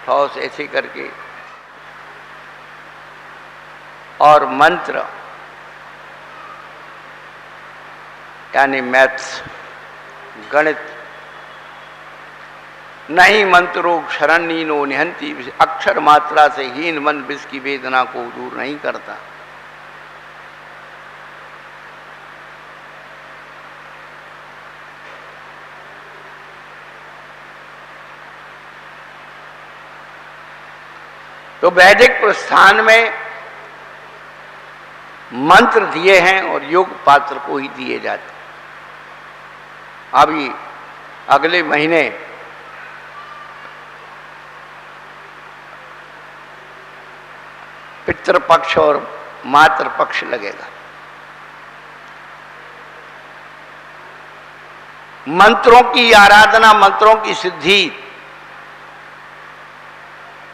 ठोस, ऐसे करके। और मंत्र यानी मैथ्स, गणित। नहीं मंत्रो शरणीनो निहंती, अक्षर मात्रा से हीन मन विष की वेदना को दूर नहीं करता। तो वैदिक प्रस्थान में मंत्र दिए हैं और योग पात्र को ही दिए जाते। अभी अगले महीने पितृपक्ष और मातृपक्ष लगेगा। मंत्रों की आराधना, मंत्रों की सिद्धि,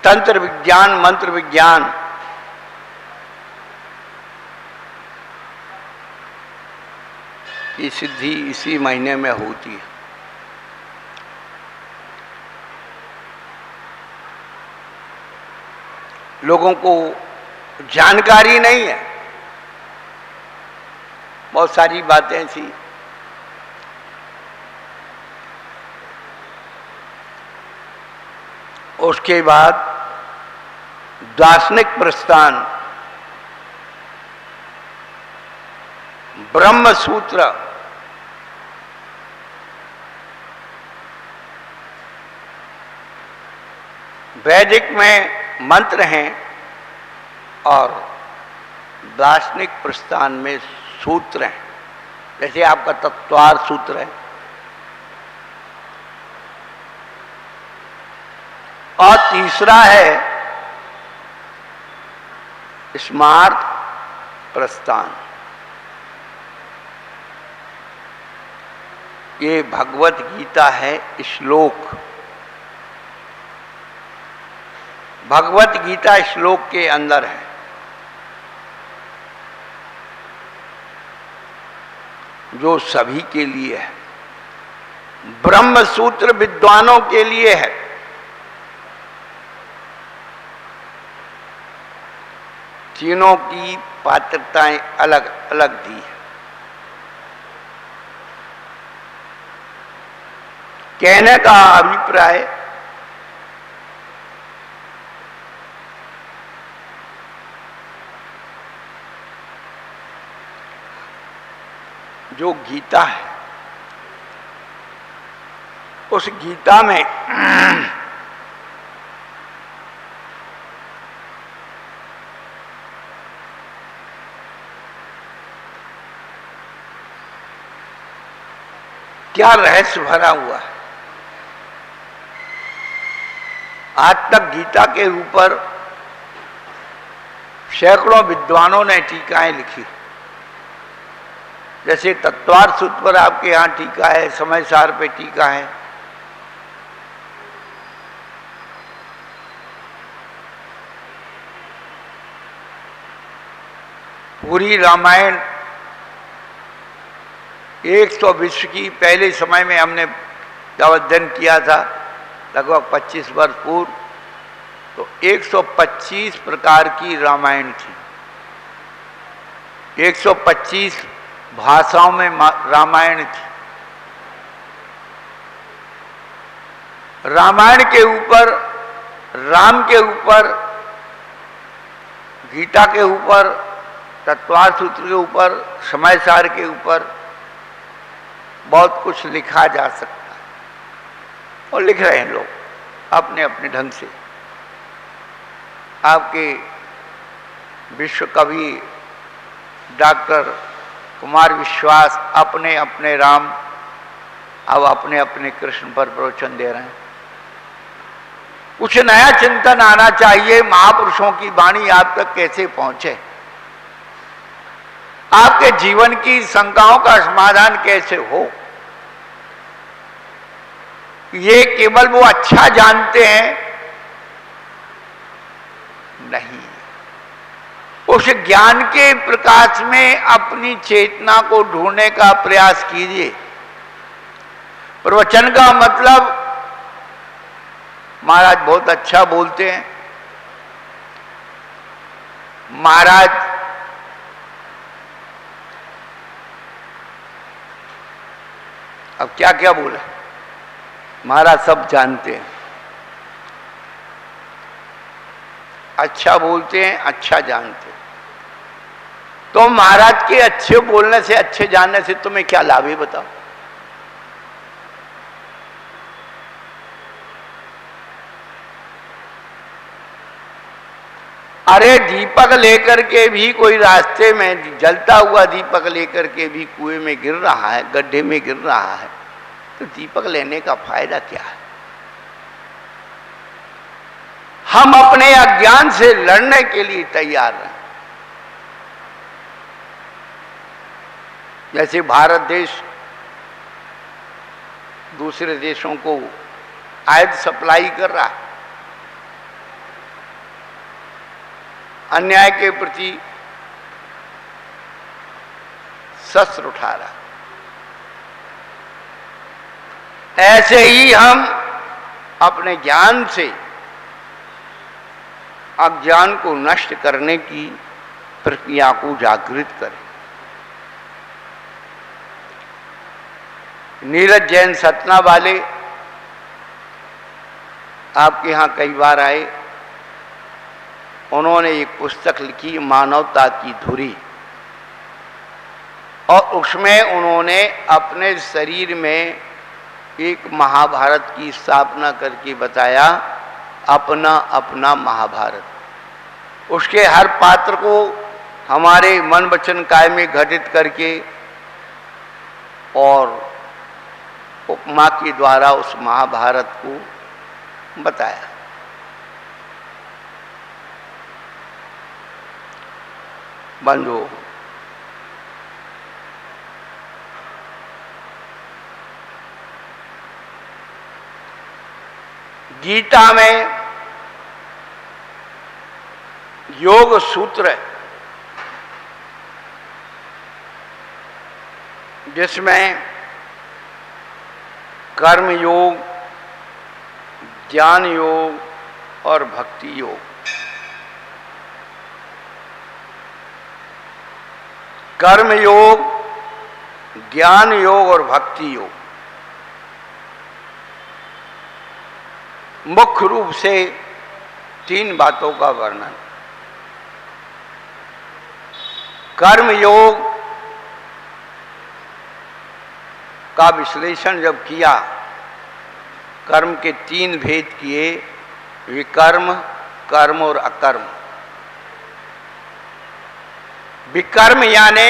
तंत्र विज्ञान, मंत्र विज्ञान, की सिद्धि इसी महीने में होती है। लोगों को जानकारी नहीं है, बहुत सारी बातें ऐसी। उसके बाद दार्शनिक प्रस्थान, ब्रह्म सूत्र, वैदिक में मंत्र हैं और दार्शनिक प्रस्थान में सूत्र हैं। जैसे आपका तत्वार सूत्र है, और तीसरा है स्मार्त प्रस्थान। ये भगवत गीता है, श्लोक। भगवत गीता श्लोक के अंदर है। जो सभी के लिए है। ब्रह्म सूत्र विद्वानों के लिए है। तीनों की पात्रताएं अलग अलग दी है। कहने का अभिप्राय जो गीता है, उस गीता में क्या रहस्य भरा हुआ है। आज तक गीता के ऊपर सैकड़ों विद्वानों ने टीकाएं लिखी, जैसे तत्वार्थ सूत्र पर आपके यहाँ टीका है, समय सार पे टीका है, पूरी रामायण 100 विश्व की पहले समय में हमने जब अध्ययन किया था लगभग 25 वर्ष पूर्व, तो 125 प्रकार की रामायण थी। 125 भाषाओं में रामायण थी। रामायण के ऊपर, राम के ऊपर, गीता के ऊपर, तत्वार्थ सूत्र के ऊपर, समय सार के ऊपर बहुत कुछ लिखा जा सकता है और लिख रहे हैं लोग अपने अपने ढंग से। आपके विश्व कवि डॉक्टर कुमार विश्वास अपने अपने राम, अब अपने अपने कृष्ण पर प्रवचन दे रहे हैं। कुछ नया चिंतन आना चाहिए। महापुरुषों की वाणी आप तक कैसे पहुंचे, आपके जीवन की शंकाओं का समाधान कैसे हो, ये केवल वो अच्छा जानते हैं नहीं। उस ज्ञान के प्रकाश में अपनी चेतना को ढूंढने का प्रयास कीजिए। प्रवचन का मतलब, महाराज बहुत अच्छा बोलते हैं, महाराज अब क्या क्या बोला, महाराज सब जानते हैं, अच्छा बोलते हैं, अच्छा जानते हैं। तो महाराज के अच्छे बोलने से, अच्छे जानने से तुम्हें क्या लाभ है बताओ। अरे दीपक लेकर के भी कोई रास्ते में, जलता हुआ दीपक लेकर के भी कुएं में गिर रहा है, गड्ढे में गिर रहा है, तो दीपक लेने का फायदा क्या है। हम अपने अज्ञान से लड़ने के लिए तैयार हैं। जैसे भारत देश दूसरे देशों को आयात सप्लाई कर रहा है, अन्याय के प्रति शस्त्र उठा रहा, ऐसे ही हम अपने ज्ञान से अज्ञान को नष्ट करने की प्रक्रिया को जागृत करें। नीरज जैन सतना वाले आपके यहाँ कई बार आए, उन्होंने एक पुस्तक लिखी मानवता की धुरी, और उसमें उन्होंने अपने शरीर में एक महाभारत की स्थापना करके बताया, अपना अपना महाभारत। उसके हर पात्र को हमारे मन वचन काय में घटित करके और उपमा के द्वारा उस महाभारत को बताया। बंधु, गीता में योग सूत्र है, जिसमें कर्म योग, ज्ञान योग और भक्ति योग, कर्म योग, ज्ञान योग और भक्ति योग मुख्य रूप से 3 बातों का वर्णन। कर्म योग का विश्लेषण जब किया, कर्म के 3 भेद किए, विकर्म, कर्म और अकर्म। विकर्म यानी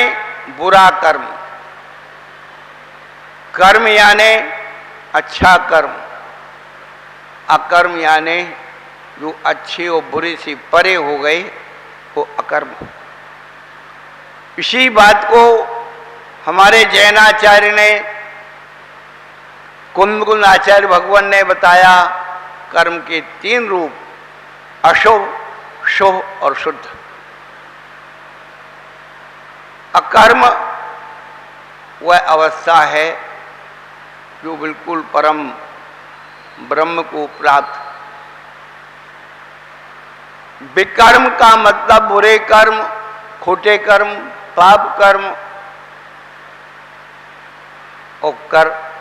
बुरा कर्म, कर्म यानी अच्छा कर्म, अकर्म यानी जो अच्छे और बुरे से परे हो गए वो अकर्म। इसी बात को हमारे जैनाचार्य ने, कुंदकुल आचार्य भगवान ने बताया, कर्म के 3 रूप, अशुभ, शुभ और शुद्ध। अकर्म वह अवस्था है जो बिल्कुल परम ब्रह्म को प्राप्त। विकर्म का मतलब बुरे कर्म, खोटे कर्म, पाप कर्म, और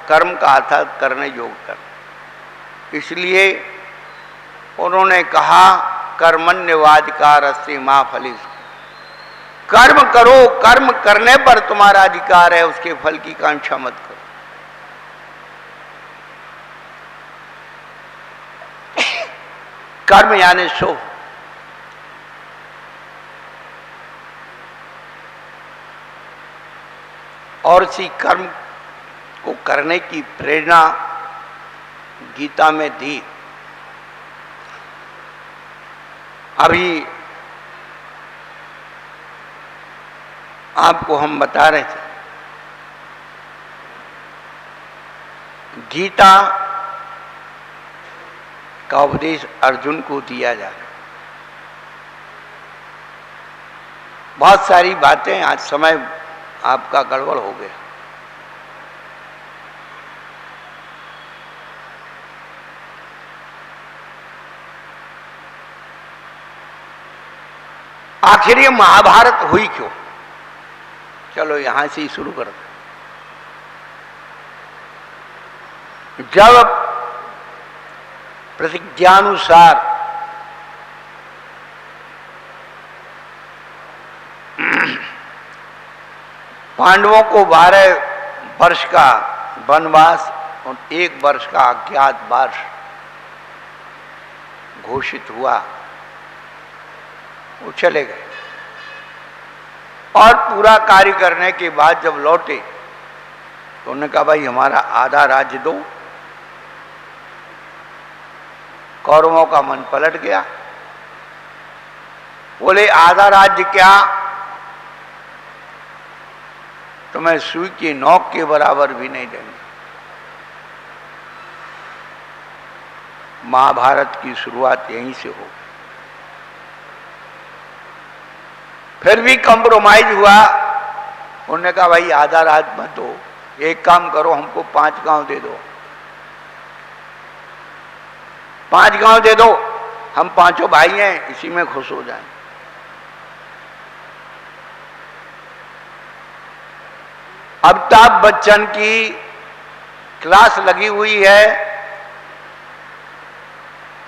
कर्म का अर्थ करने योग्य कर्म। इसलिए उन्होंने कहा कर्मण्यवाधिकारस्ते मा फलेषु, कर्म करो, कर्म करने पर तुम्हारा अधिकार है, उसके फल की कांक्षा मत करो। कर्म यानी शुभ। और इसी कर्म को करने की प्रेरणा गीता में दी। अभी आपको हम बता रहे थे, गीता का उपदेश अर्जुन को दिया जा रहा है। बहुत सारी बातें, आज समय आपका गड़बड़ हो गया। आखिर ये महाभारत हुई क्यों? चलो यहां से ही शुरू करते। जब प्रतिज्ञानुसार पांडवों को 12 वर्ष का वनवास और 1 वर्ष का अज्ञातवास घोषित हुआ, वो चले गए। और पूरा कार्य करने के बाद जब लौटे तो उन्होंने कहा भाई हमारा आधा राज्य दो। कौरवों का मन पलट गया, बोले आधा राज्य क्या, तुम्हें सुई की नोक के बराबर भी नहीं देंगे। महाभारत की शुरुआत यहीं से हो। फिर भी कंप्रोमाइज हुआ। उन्होंने कहा भाई आधा राज्य मत दो, एक काम करो, हमको 5 गांव दे दो। 5 गांव दे दो, हम 5 भाई हैं, इसी में खुश हो जाएं। अमिताभ बच्चन की क्लास लगी हुई है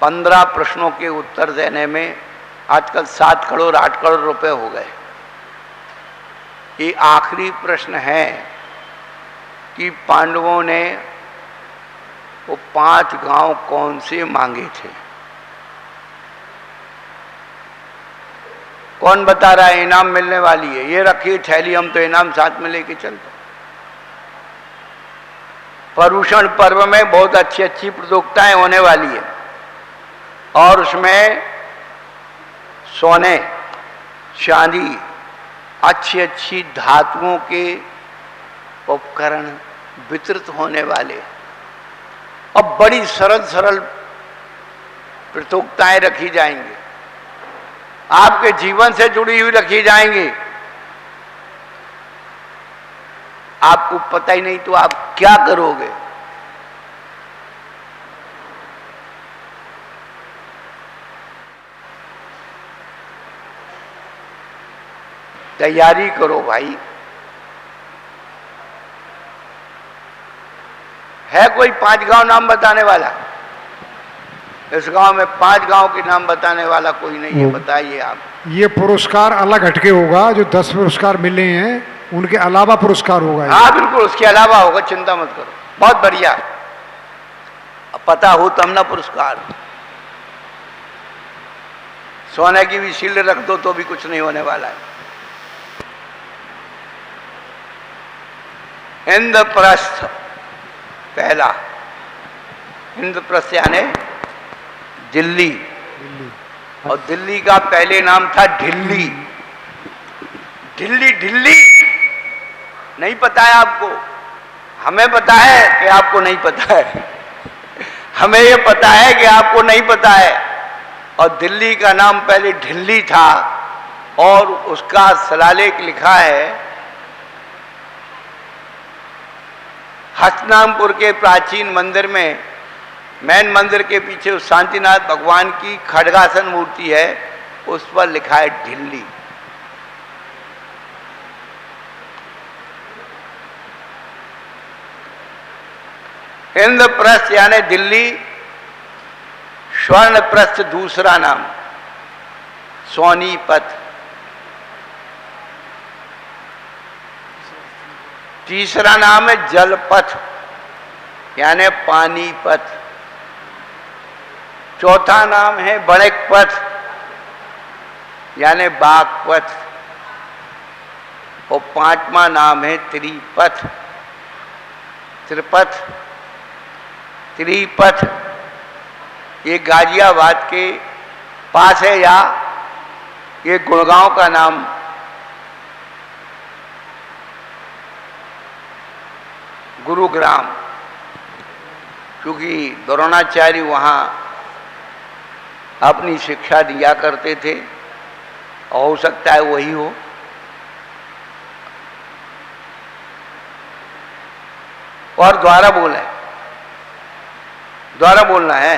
15 प्रश्नों के उत्तर देने में। आजकल 7 करोड़ 8 करोड़ रुपए हो गए। ये आखिरी प्रश्न है कि पांडवों ने वो 5 गांव कौन से मांगे थे। कौन बता रहा है? इनाम मिलने वाली है, ये रखिए थैली, हम तो इनाम साथ में लेके चलते। पर्युषण पर्व में बहुत अच्छी अच्छी प्रतियोगिताएं होने वाली है और उसमें सोने, चांदी, अच्छी अच्छी धातुओं के उपकरण वितरित होने वाले। अब बड़ी सरल सरल प्रतियोगिताएं रखी जाएंगी, आपके जीवन से जुड़ी हुई रखी जाएंगी। आपको पता ही नहीं तो आप क्या करोगे। तैयारी करो भाई। है कोई 5 गांव नाम बताने वाला? इस गांव में 5 गांव के नाम बताने वाला कोई नहीं है, बताइए आप। ये पुरस्कार अलग हटके होगा, जो 10 पुरस्कार मिले हैं उनके अलावा पुरस्कार होगा। हाँ बिल्कुल, उसके अलावा होगा, चिंता मत करो। बहुत बढ़िया, अब पता हो तब ना पुरस्कार। सोने की भी शील्ड रख दो तो भी कुछ नहीं होने वाला है। इंद्रप्रस्थ पहला इंद्रप्रस्थ यानी दिल्ली, और दिल्ली का पहले नाम था ढिल्ली। ढिल्ली ढिल्ली नहीं पता है आपको? हमें पता है कि आपको नहीं पता है। हमें ये पता है कि आपको नहीं पता है। और दिल्ली का नाम पहले ढिल्ली था, और उसका शिलालेख लिखा है हस्तिनापुर के प्राचीन मंदिर में। मैन मंदिर के पीछे उस शांतिनाथ भगवान की खड्गासन मूर्ति है, उस पर लिखा है ढिल्ली। इंद्रप्रस्थ यानी दिल्ली, स्वर्णप्रस्थ दूसरा नाम सोनीपत, तीसरा नाम है जलपथ यानी पानीपत, चौथा नाम है बणिकपथ यानी बागपत, और पांचवा नाम है त्रिपथ। त्रिपथ त्रिपथ ये गाजियाबाद के पास है, या ये गुड़गांव का नाम गुरुग्राम, क्योंकि द्रोणाचार्य वहाँ अपनी शिक्षा दिया करते थे, और हो सकता है वही हो। और द्वारा बोला है, द्वारा बोलना है।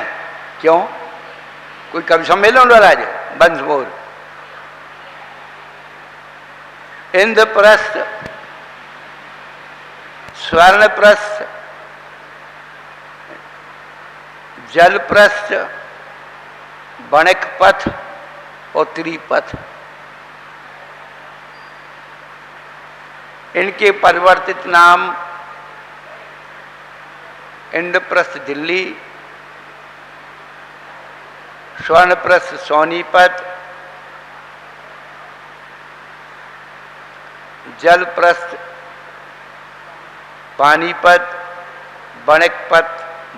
क्यों? कोई कवि सम्मेलन हो रहा है? बंस बोल। इंद्रप्रस्थ, स्वर्णप्रस्थ, जलप्रस्थ, बणिकपथ और त्रिपथ, इनके परिवर्तित नाम इंद्रप्रस्थ दिल्ली, स्वर्णप्रस्थ सोनीपत, जलप्रस्थ पानीपत, बणिकपथ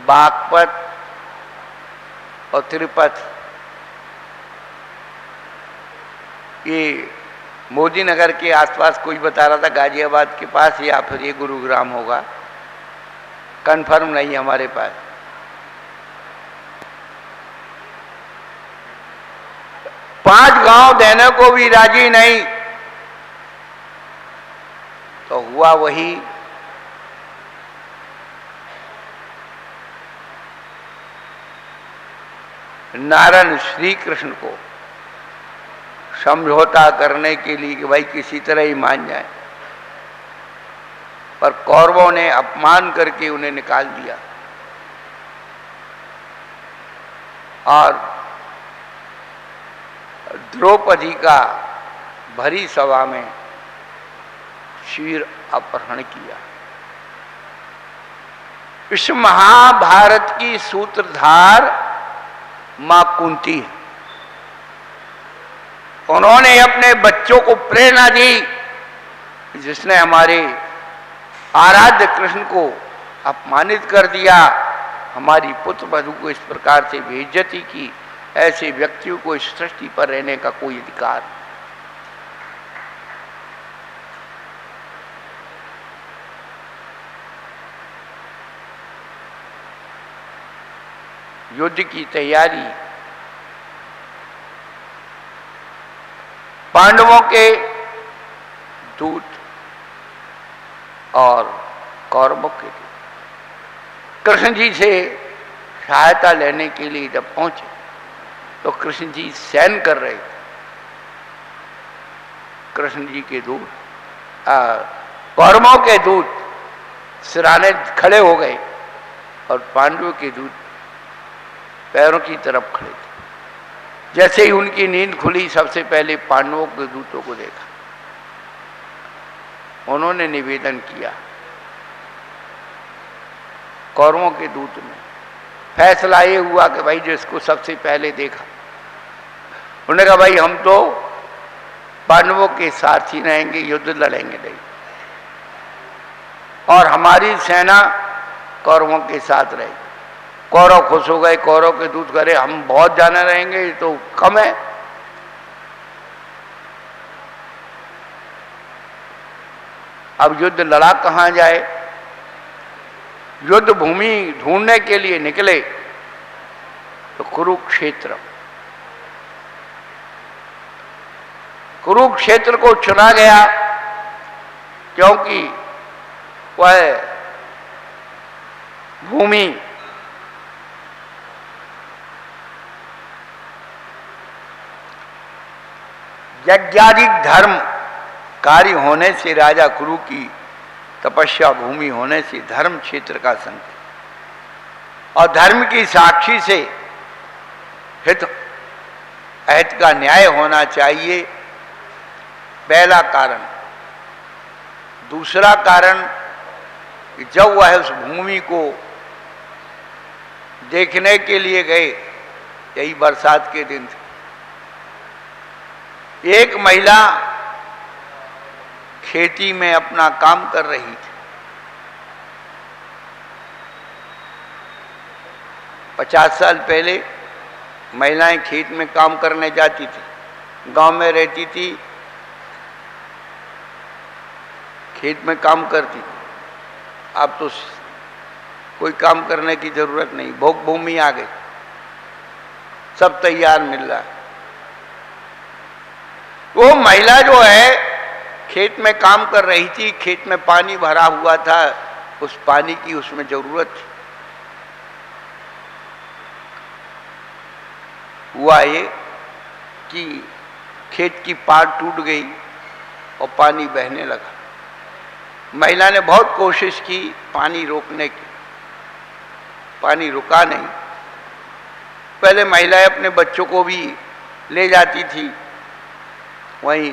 बागपत और त्रिपथ। ये मोदी नगर के आसपास कोई बता रहा था, गाजियाबाद के पास, या फिर ये गुरुग्राम होगा, कंफर्म नहीं हमारे पास। पांच गांव देने को भी राजी नहीं, तो हुआ वही नारायण श्री कृष्ण को समझौता करने के लिए कि भाई किसी तरह ही मान जाए, पर कौरवों ने अपमान करके उन्हें निकाल दिया, और द्रौपदी का भरी सभा में शीर अपहरण किया। इस महाभारत की सूत्रधार मां कुंती है। उन्होंने अपने बच्चों को प्रेरणा दी, जिसने हमारे आराध्य कृष्ण को अपमानित कर दिया, हमारी पुत्र वधू को इस प्रकार से बेइज्जती की, ऐसे व्यक्तियों को इस सृष्टि पर रहने का कोई अधिकार नहीं। युद्ध की तैयारी पांडवों के दूत और कौरवों के दूत कृष्ण जी से सहायता लेने के लिए जब पहुंचे, तो कृष्ण जी सैन कर रहे थे। कृष्ण जी के दूत, कौरवों के दूत सिराने खड़े हो गए, और पांडवों के दूत पैरों की तरफ खड़े थे। जैसे ही उनकी नींद खुली, सबसे पहले पांडवों के दूतों को देखा। उन्होंने निवेदन किया, कौरवों के दूत ने फैसला ये हुआ कि भाई जिसको सबसे पहले देखा, उन्होंने कहा भाई हम तो पांडवों के साथ ही रहेंगे, युद्ध लड़ेंगे नहीं, और हमारी सेना कौरवों के साथ रहे। कौरव खुश हो गए, कौरव के दूत करे हम बहुत जाने रहेंगे, ये तो कम है। अब युद्ध लड़ा कहां जाए? युद्ध भूमि ढूंढने के लिए निकले तो कुरुक्षेत्र, कुरुक्षेत्र को चुना गया क्योंकि वह भूमि यज्ञादिक धर्म कार्य होने से, राजा कुरु की तपस्या भूमि होने से धर्म क्षेत्र का संकेत और धर्म की साक्षी से हित अहित का न्याय होना चाहिए, पहला कारण। दूसरा कारण, जब वह उस भूमि को देखने के लिए गए, यही बरसात के दिन थे, एक महिला खेती में अपना काम कर रही थी। 50 साल पहले महिलाएं खेत में काम करने जाती थी, गांव में रहती थी, खेत में काम करती। अब तो कोई काम करने की जरूरत नहीं, भोग भूमि आ गई, सब तैयार मिल रहा है। वो महिला जो है खेत में काम कर रही थी, खेत में पानी भरा हुआ था, उस पानी की उसमें जरूरत थी। हुआ ये कि खेत की पार टूट गई और पानी बहने लगा। महिला ने बहुत कोशिश की पानी रोकने की, पानी रुका नहीं। पहले महिलाएं अपने बच्चों को भी ले जाती थी, वहीं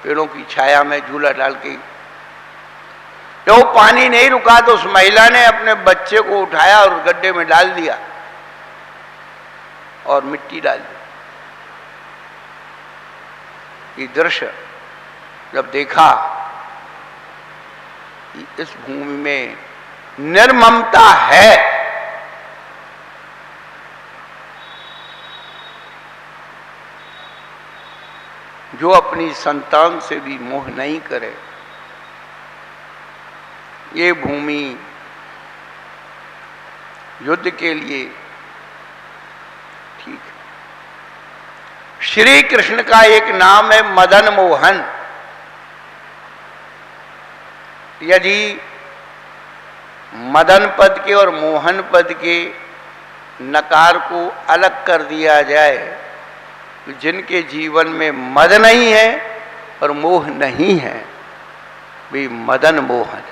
पेड़ों की छाया में झूला डाल के। जब वो पानी नहीं रुका तो उस महिला ने अपने बच्चे को उठाया और गड्ढे में डाल दिया और मिट्टी डाल दी। ये दृश्य जब देखा कि इस भूमि में निर्ममता है, जो अपनी संतान से भी मोह नहीं करे, ये भूमि युद्ध के लिए ठीक है। श्री कृष्ण का एक नाम है मदन मोहन। यदि मदन पद के और मोहन पद के नकार को अलग कर दिया जाए, जिनके जीवन में मद नहीं है और मोह नहीं है, वे मदन मोहन।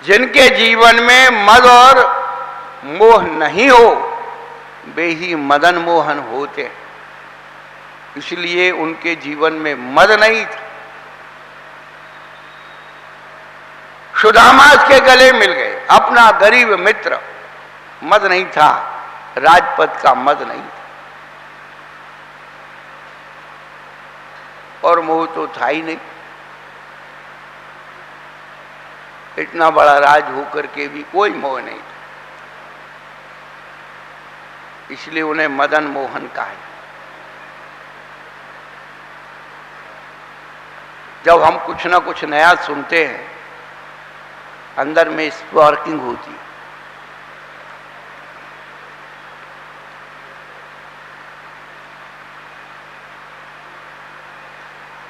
जिनके जीवन में मद और मोह नहीं हो, वे ही मदन मोहन होते। इसलिए उनके जीवन में मद नहीं था। सुदामा के गले मिल गए, अपना गरीब मित्र। मद नहीं था, राजपद का मद नहीं था, और मोह तो था ही नहीं। इतना बड़ा राज होकर के भी कोई मोह नहीं था, इसलिए उन्हें मदन मोहन कहा। जब हम कुछ ना कुछ नया सुनते हैं, अंदर में स्पार्किंग होती है।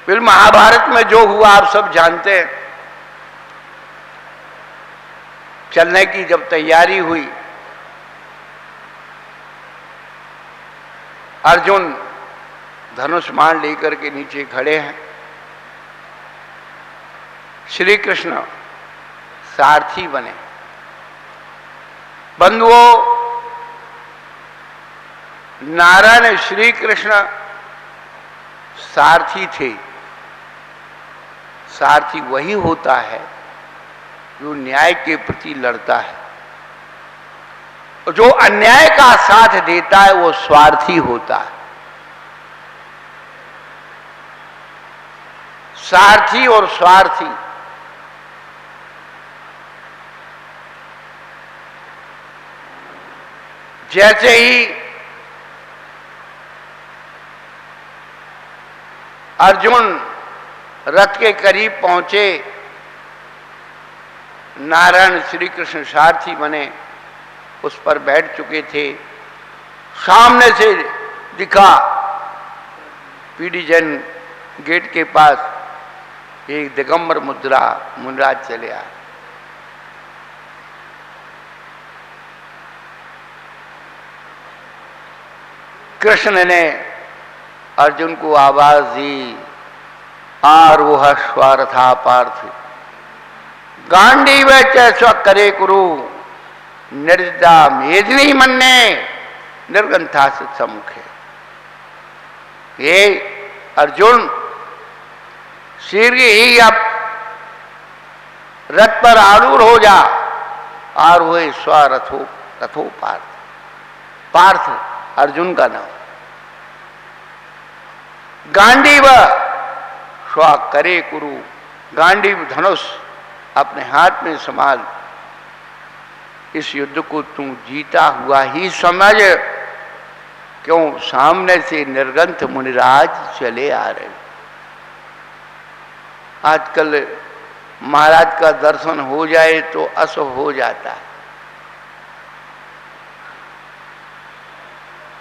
फिर महाभारत में जो हुआ आप सब जानते हैं। चलने की जब तैयारी हुई, अर्जुन धनुष बाण लेकर के नीचे खड़े हैं, श्री कृष्ण सारथी बने। बंधुओं, नारायण श्री कृष्ण सारथी थे। सारथी वही होता है जो न्याय के प्रति लड़ता है, और जो अन्याय का साथ देता है वो स्वार्थी होता है। सारथी और स्वार्थी। जैसे ही अर्जुन रथ के करीब पहुंचे, नारायण श्री कृष्ण सारथी बने, उस पर बैठ चुके थे। सामने से दिखा पीडीजन गेट के पास एक दिगंबर मुनिराज चले आए। कृष्ण ने अर्जुन को आवाज दी, आरोह स्वार्था पार्थ गांडीव स्व करे कुरु निर्जा मेदिनी मन्ने निर्गंथा से सम्मुखे। ये अर्जुन शीघ्र ही अब रथ पर आरूढ़ हो जा। आरोह स्वरथो रथो पार्थ, पार्थ अर्जुन का नाम। गांडीव स्व करे कुरु, गांडीव धनुष अपने हाथ में संभाल, इस युद्ध को तू जीता हुआ ही समझ। क्यों? सामने से निर्गंथ मुनिराज चले आ रहे। आजकल महाराज का दर्शन हो जाए तो अशुभ हो जाता है।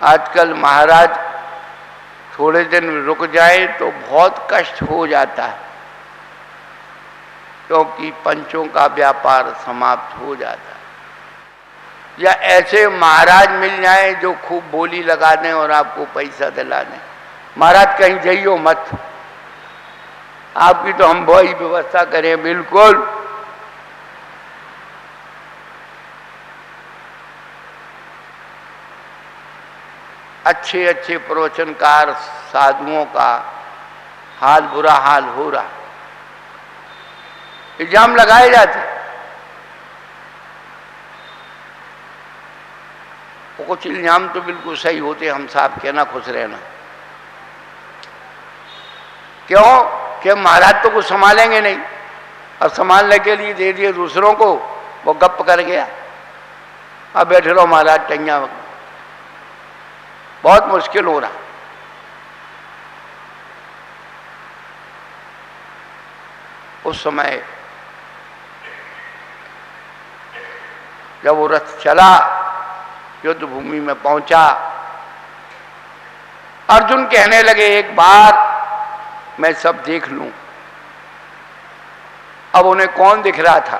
आजकल महाराज थोड़े दिन रुक जाए तो बहुत कष्ट हो जाता है, क्योंकि पंचों का व्यापार समाप्त हो जाता है। या ऐसे महाराज मिल जाए जो खूब बोली लगा दें और आपको पैसा दिला दें। महाराज कहीं जाइयो मत, आपकी तो हम वही व्यवस्था करें। बिल्कुल अच्छे अच्छे प्रवचनकार साधुओं का हाल बुरा हाल हो रहा। इल्जाम लगाए जाते, कुछ इल्जाम तो बिल्कुल सही होते, हम साहब कहना खुश रहना। क्यों? कि महाराज तो कुछ संभालेंगे नहीं, और संभालने के लिए दे दिए दूसरों को, वो गप कर गया। अब बैठे रहो महाराज टैया, बहुत मुश्किल हो रहा। उस समय जब वो रथ चला, युद्ध भूमि में पहुंचा, अर्जुन कहने लगे एक बार मैं सब देख लूं। अब उन्हें कौन दिख रहा था?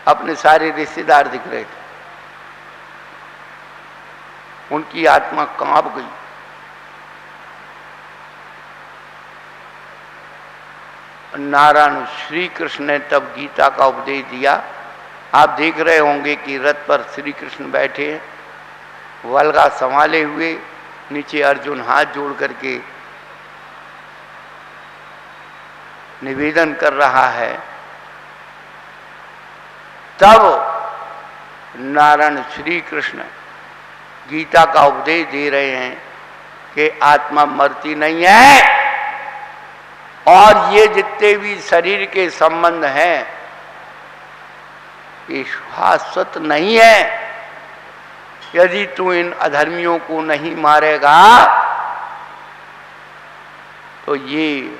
अपने सारे रिश्तेदार दिख रहे थे। उनकी आत्मा कांप गई। नारायण श्री कृष्ण ने तब गीता का उपदेश दिया। आप देख रहे होंगे कि रथ पर श्री कृष्ण बैठे हैं, वल्गा संभाले हुए, नीचे अर्जुन हाथ जोड़ करके निवेदन कर रहा है। तब नारायण श्री कृष्ण गीता का उपदेश दे रहे हैं कि आत्मा मरती नहीं है, और ये जितने भी शरीर के संबंध हैं ये शाश्वत नहीं है। यदि तू इन अधर्मियों को नहीं मारेगा तो ये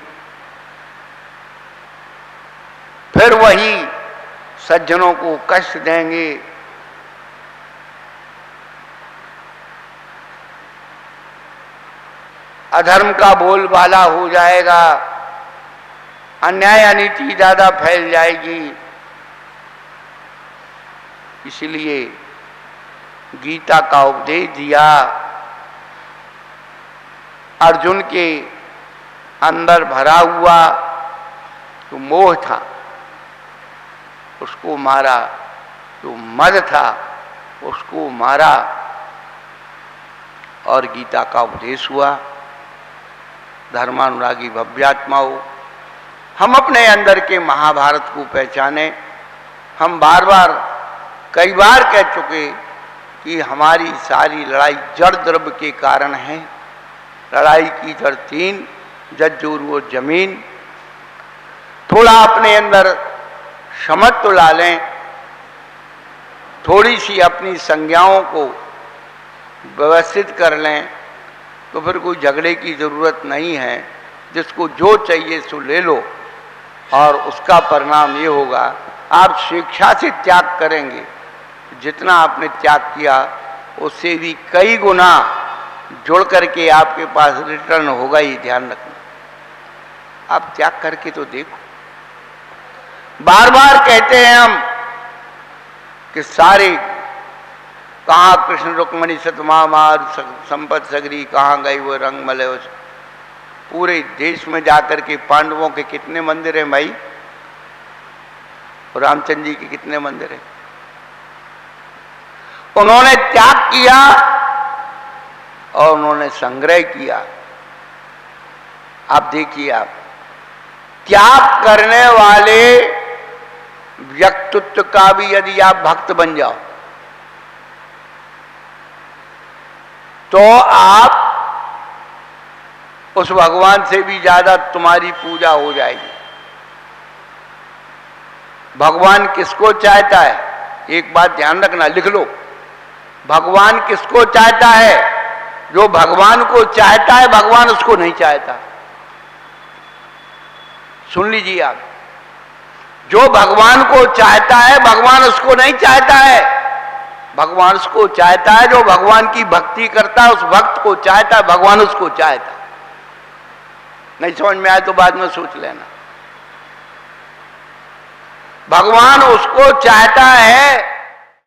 फिर वही सज्जनों को कष्ट देंगे। अधर्म का बोलबाला हो जाएगा, अन्याय अनीति ज्यादा फैल जाएगी। इसलिए गीता का उपदेश दिया। अर्जुन के अंदर भरा हुआ जो मोह था उसको मारा, जो मद था उसको मारा, और गीता का उपदेश हुआ। धर्मानुरागी भव्यात्माओं, हम अपने अंदर के महाभारत को पहचाने। हम बार बार कई बार कह चुके कि हमारी सारी लड़ाई जड़ द्रव्य के कारण है। लड़ाई की जड़ 3, जज्जूर वो जमीन। थोड़ा अपने अंदर समझ तो ला लें, थोड़ी सी अपनी संज्ञाओं को व्यवस्थित कर लें, तो फिर कोई झगड़े की ज़रूरत नहीं है। जिसको जो चाहिए सो ले लो, और उसका परिणाम ये होगा, आप स्वेच्छा से त्याग करेंगे, जितना आपने त्याग किया उससे भी कई गुना जुड़ करके आपके पास रिटर्न होगा ही, ध्यान रखना। आप त्याग करके तो देखो। बार बार कहते हैं हम कि सारे कहाँ कृष्ण रुक्मणी सतमामार संपत सगरी, कहाँ गई वो रंग मले। उस पूरे देश में जाकर के पांडवों के कितने मंदिर हैं भाई, और रामचंद्र जी के कितने मंदिर हैं। उन्होंने त्याग किया और उन्होंने संग्रह किया। आप देखिए, आप त्याग करने वाले व्यक्तित्व का भी यदि आप भक्त बन जाओ तो आप उस भगवान से भी ज्यादा तुम्हारी पूजा हो जाएगी। भगवान किसको चाहता है, एक बात ध्यान रखना, लिख लो। भगवान किसको चाहता है? जो भगवान को चाहता है भगवान उसको नहीं चाहता। सुन लीजिए आप, जो भगवान को चाहता है भगवान उसको नहीं चाहता है। भगवान उसको चाहता है जो भगवान की भक्ति करता है, उस भक्त को चाहता है, भगवान उसको चाहता है। नहीं समझ में आए तो बाद में सोच लेना। भगवान उसको चाहता है